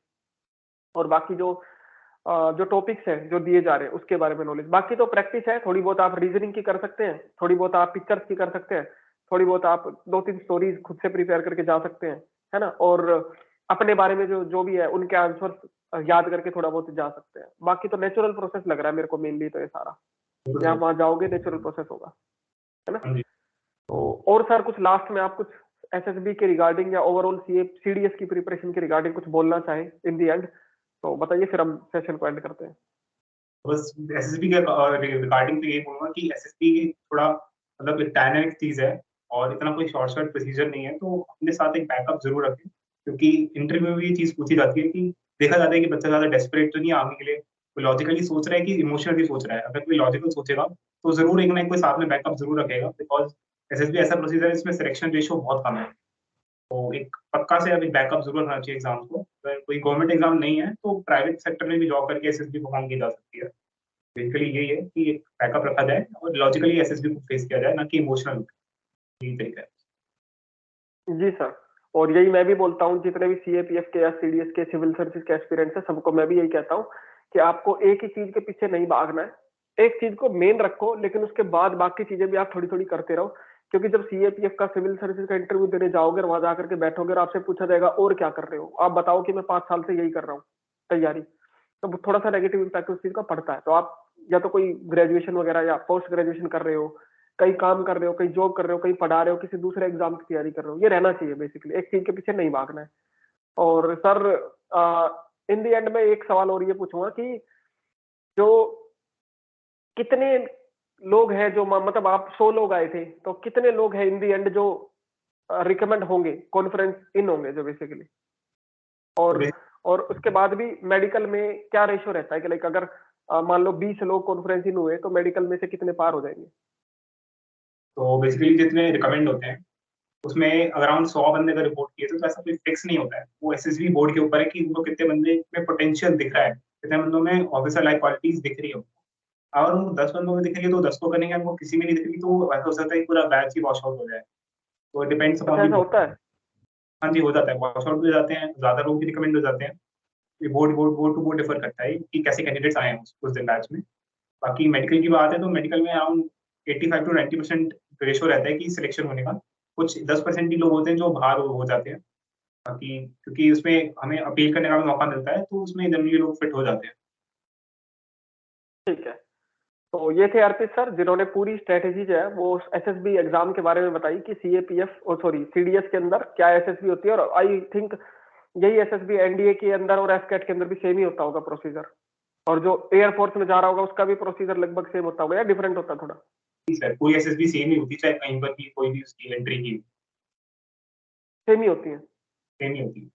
और बाकी जो टॉपिक्स हैं जो दिए जा रहे हैं उसके बारे में नॉलेज। बाकी तो प्रैक्टिस है, थोड़ी बहुत आप रीजनिंग की कर सकते हैं, थोड़ी बहुत आप पिक्चर्स की कर सकते हैं, थोड़ी बहुत आप 2-3 स्टोरीज खुद से प्रिपेयर करके जा सकते हैं, है ना। और अपने बारे में जो जो भी है उनके आंसर याद करके थोड़ा बहुत जा सकते हैं। बाकी तो नेचुरल प्रोसेस लग रहा है मेरे को मेनली, तो ये सारा बिल्कुल जहाँ सही। वहां जाओगे नेचुरल प्रोसेस होगा, है ना। हाँ जी। तो और सर कुछ लास्ट में आप कुछ एसएसबी के रिगार्डिंग या ओवरऑल सीडीएस की प्रिपरेशन के रिगार्डिंग कुछ बोलना चाहें इन दी एंड, तो बताइए, फिर हम सेशन को एंड करते हैं। बस एसएसबी के रिगार्डिंग तो यही बोलूंगा कि एसएसबी थोड़ा मतलब एक डायनामिक चीज है, और इतना कोई शॉर्ट प्रोसीजर नहीं है, तो अपने साथ एक बैकअप जरूर रखें। क्योंकि इंटरव्यू में ये चीज पूछी जाती है कि देखा जाता है कि बच्चा ज्यादा डेस्परेट तो नहीं है आर्मी के लिए, कोई लॉजिकली सोच रहा है कि इमोशनली सोच रहा है। अगर कोई लॉजिकल सोचेगा तो जरूर एक ना एक कोई साथ में बैकअप जरूर रखेगा, बिकॉज एसएसबी ऐसा प्रोसीजर है इसमें सिलेक्शन रेशियो बहुत कम है। तो एक पक्का से अभी बैकअप जरूर रखना चाहिए एग्जाम को। अगर कोई गवर्नमेंट एग्जाम नहीं है तो प्राइवेट सेक्टर में भी जॉब करके एसएसबी परफॉर्म की जा सकती है। बेसिकली यही है कि एक बैकअप रखा जाए और लॉजिकली एसएसबी को फेस किया जाए, ना कि इमोशनल। यही तरीका है। जी सर, और यही मैं भी बोलता हूँ जितने भी सीएपीएफ के या सीडीएस के सिविल सर्विस के एस्पिरेंट्स है सबको मैं भी यही कहता हूँ कि आपको एक ही चीज के पीछे नहीं भागना है। एक चीज को मेन रखो, लेकिन उसके बाद बाकी चीजें भी आप थोड़ी थोड़ी करते रहो। क्योंकि जब सीएपीएफ का सिविल सर्विस का इंटरव्यू देने जाओगे और वहां जाकर के बैठोगे और आपसे पूछा जाएगा और क्या कर रहे हो, आप बताओ कि मैं 5 साल से यही कर रहा हूँ तैयारी, तो थोड़ा सा नेगेटिव इम्पैक्ट उस चीज का पड़ता है। तो आप या तो कोई ग्रेजुएशन वगैरह या पोस्ट ग्रेजुएशन कर रहे हो, कहीं काम कर रहे हो, कहीं जॉब कर रहे हो, कहीं पढ़ा रहे हो, किसी दूसरे एग्जाम की तैयारी कर रहे हो, ये रहना चाहिए बेसिकली। एक चीज के पीछे नहीं भागना है। और सर इन दी एंड में एक सवाल और ये पूछूंगा कि जो कितने लोग हैं जो मतलब आप 100 लोग आए थे, तो कितने लोग हैं इन दी एंड जो रिकमेंड होंगे, कॉन्फ्रेंस इन होंगे जो बेसिकली, तो और और उसके बाद भी मेडिकल में क्या रेशियो रहता है कि लाइक अगर मान लो 20 लोग कॉन्फ्रेंस इन हुए तो मेडिकल में से कितने पार हो जाएंगे? तो बेसिकली जितने रिकमेंड होते हैं उसमें अराउंड 100 बंदे का रिपोर्ट किए तो ऐसा कोई फिक्स नहीं होता है, वो एसएसबी बोर्ड के ऊपर है कि उनको कितने बंदे में पोटेंशियल दिख रहा है, कितने बंदों में ऑफिसर लाइक क्वालिटीज दिख रही हो। अगर उनको 10 बंदों में दिख रही है तो 10 को करेंगे, उनको किसी में नहीं दिख रही तो ऐसा हो सकता है कि पूरा बैच ही वॉश आउट हो जाए। तो डिपेंड्स अच्छा, अपॉन दी ऐसा होता बोर्ड। है? हाँ जी, हो जाता है, वॉश आउट हो जाते हैं, ज्यादा लोग भी रिकमेंड हो जाते हैं। ये बोर्ड टू बोर्ड डिफर करता है कि कैसे कैंडिडेट्स आए हैं उस दिन बैच में। बाकी मेडिकल की बात है तो मेडिकल में अराउंड 85 टू 90% रेशियो रहता है कि सिलेक्शन होने का। कुछ 10% ही लोग होते हैं जो बाहर हो जाते हैं। बाकी क्योंकि उसमें हमें अपील करने का भी मौका मिलता है तो उसमें जनरली लोग फिट हो जाते हैं। ठीक है। तो ये थे अर्पित सर जिन्होंने पूरी स्ट्रेटेजी जो है वो एसएसबी एग्जाम के बारे में बताई कि सीएपीएफ और सॉरी सीडीएस के अंदर क्या एसएसबी होती है, और आई थिंक यही एसएसबी एनडीए के अंदर और एफकेट के अंदर भी सेम ही होता होगा प्रोसीजर, और जो एयरफोर्स में जा रहा होगा उसका भी प्रोसीजर लगभग सेम होता होगा या डिफरेंट होता है थोड़ा? जी सर, पूरी एसएसबी सेम ही होती है, चाहे कहीं पर भी कोई भी उसकी एंट्री की सेम ही होती है? सेम ही होती है।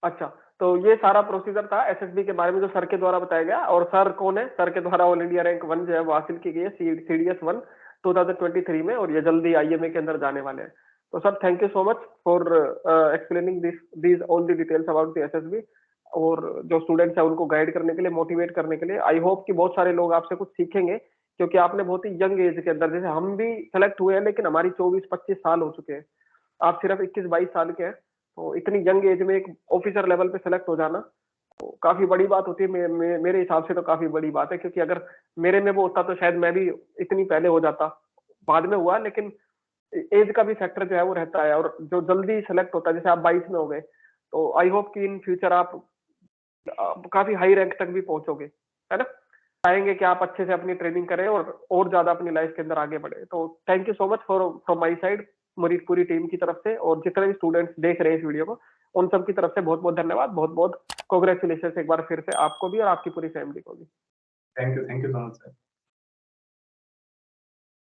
अच्छा, तो ये सारा प्रोसीजर था एसएसबी के बारे में जो सर के द्वारा बताया गया। और सर कौन है? सर के द्वारा ऑल इंडिया रैंक 1 जो है वो हासिल की गई है सीडीएस 1 2023 में, और ये जल्दी आईएमए के अंदर जाने वाले हैं। तो sir thank you so much for explaining these all the details about the SSB, और जो स्टूडेंट्स हैं उनको गाइड करने के लिए, मोटिवेट करने के लिए। आई होप कि बहुत सारे लोग आपसे कुछ सीखेंगे, क्योंकि आपने बहुत ही यंग एज के अंदर, जैसे हम भी सेलेक्ट हुए हैं लेकिन हमारी 24-25 साल हो चुके हैं, आप सिर्फ 21-22 साल के हैं। तो इतनी यंग एज में एक ऑफिसर लेवल पे सेलेक्ट हो जाना तो काफी बड़ी बात होती है। मेरे हिसाब से तो काफी बड़ी बात है, क्योंकि अगर मेरे में वो होता तो शायद मैं भी इतनी पहले हो जाता। बाद में हुआ, लेकिन एज का भी फैक्टर जो है वो रहता है, और जो जल्दी सेलेक्ट होता है, जैसे आप 22 में हो गए, तो आई होप कि इन फ्यूचर आप काफी हाई रैंक तक भी पहुंचोगे, है ना? चाहेंगे कि आप अच्छे से अपनी ट्रेनिंग करें और ज्यादा अपनी लाइफ के अंदर आगे बढ़े। तो thank you so much for from my side, मेरी पूरी टीम की तरफ से, और जितने भी स्टूडेंट्स देख रहे हैं इस वीडियो को उन सब की तरफ से बहुत बहुत धन्यवाद, बहुत बहुत कॉन्ग्रेचुलेशन एक बार फिर से आपको भी और आपकी पूरी फैमिली को भी। Thank you so much sir.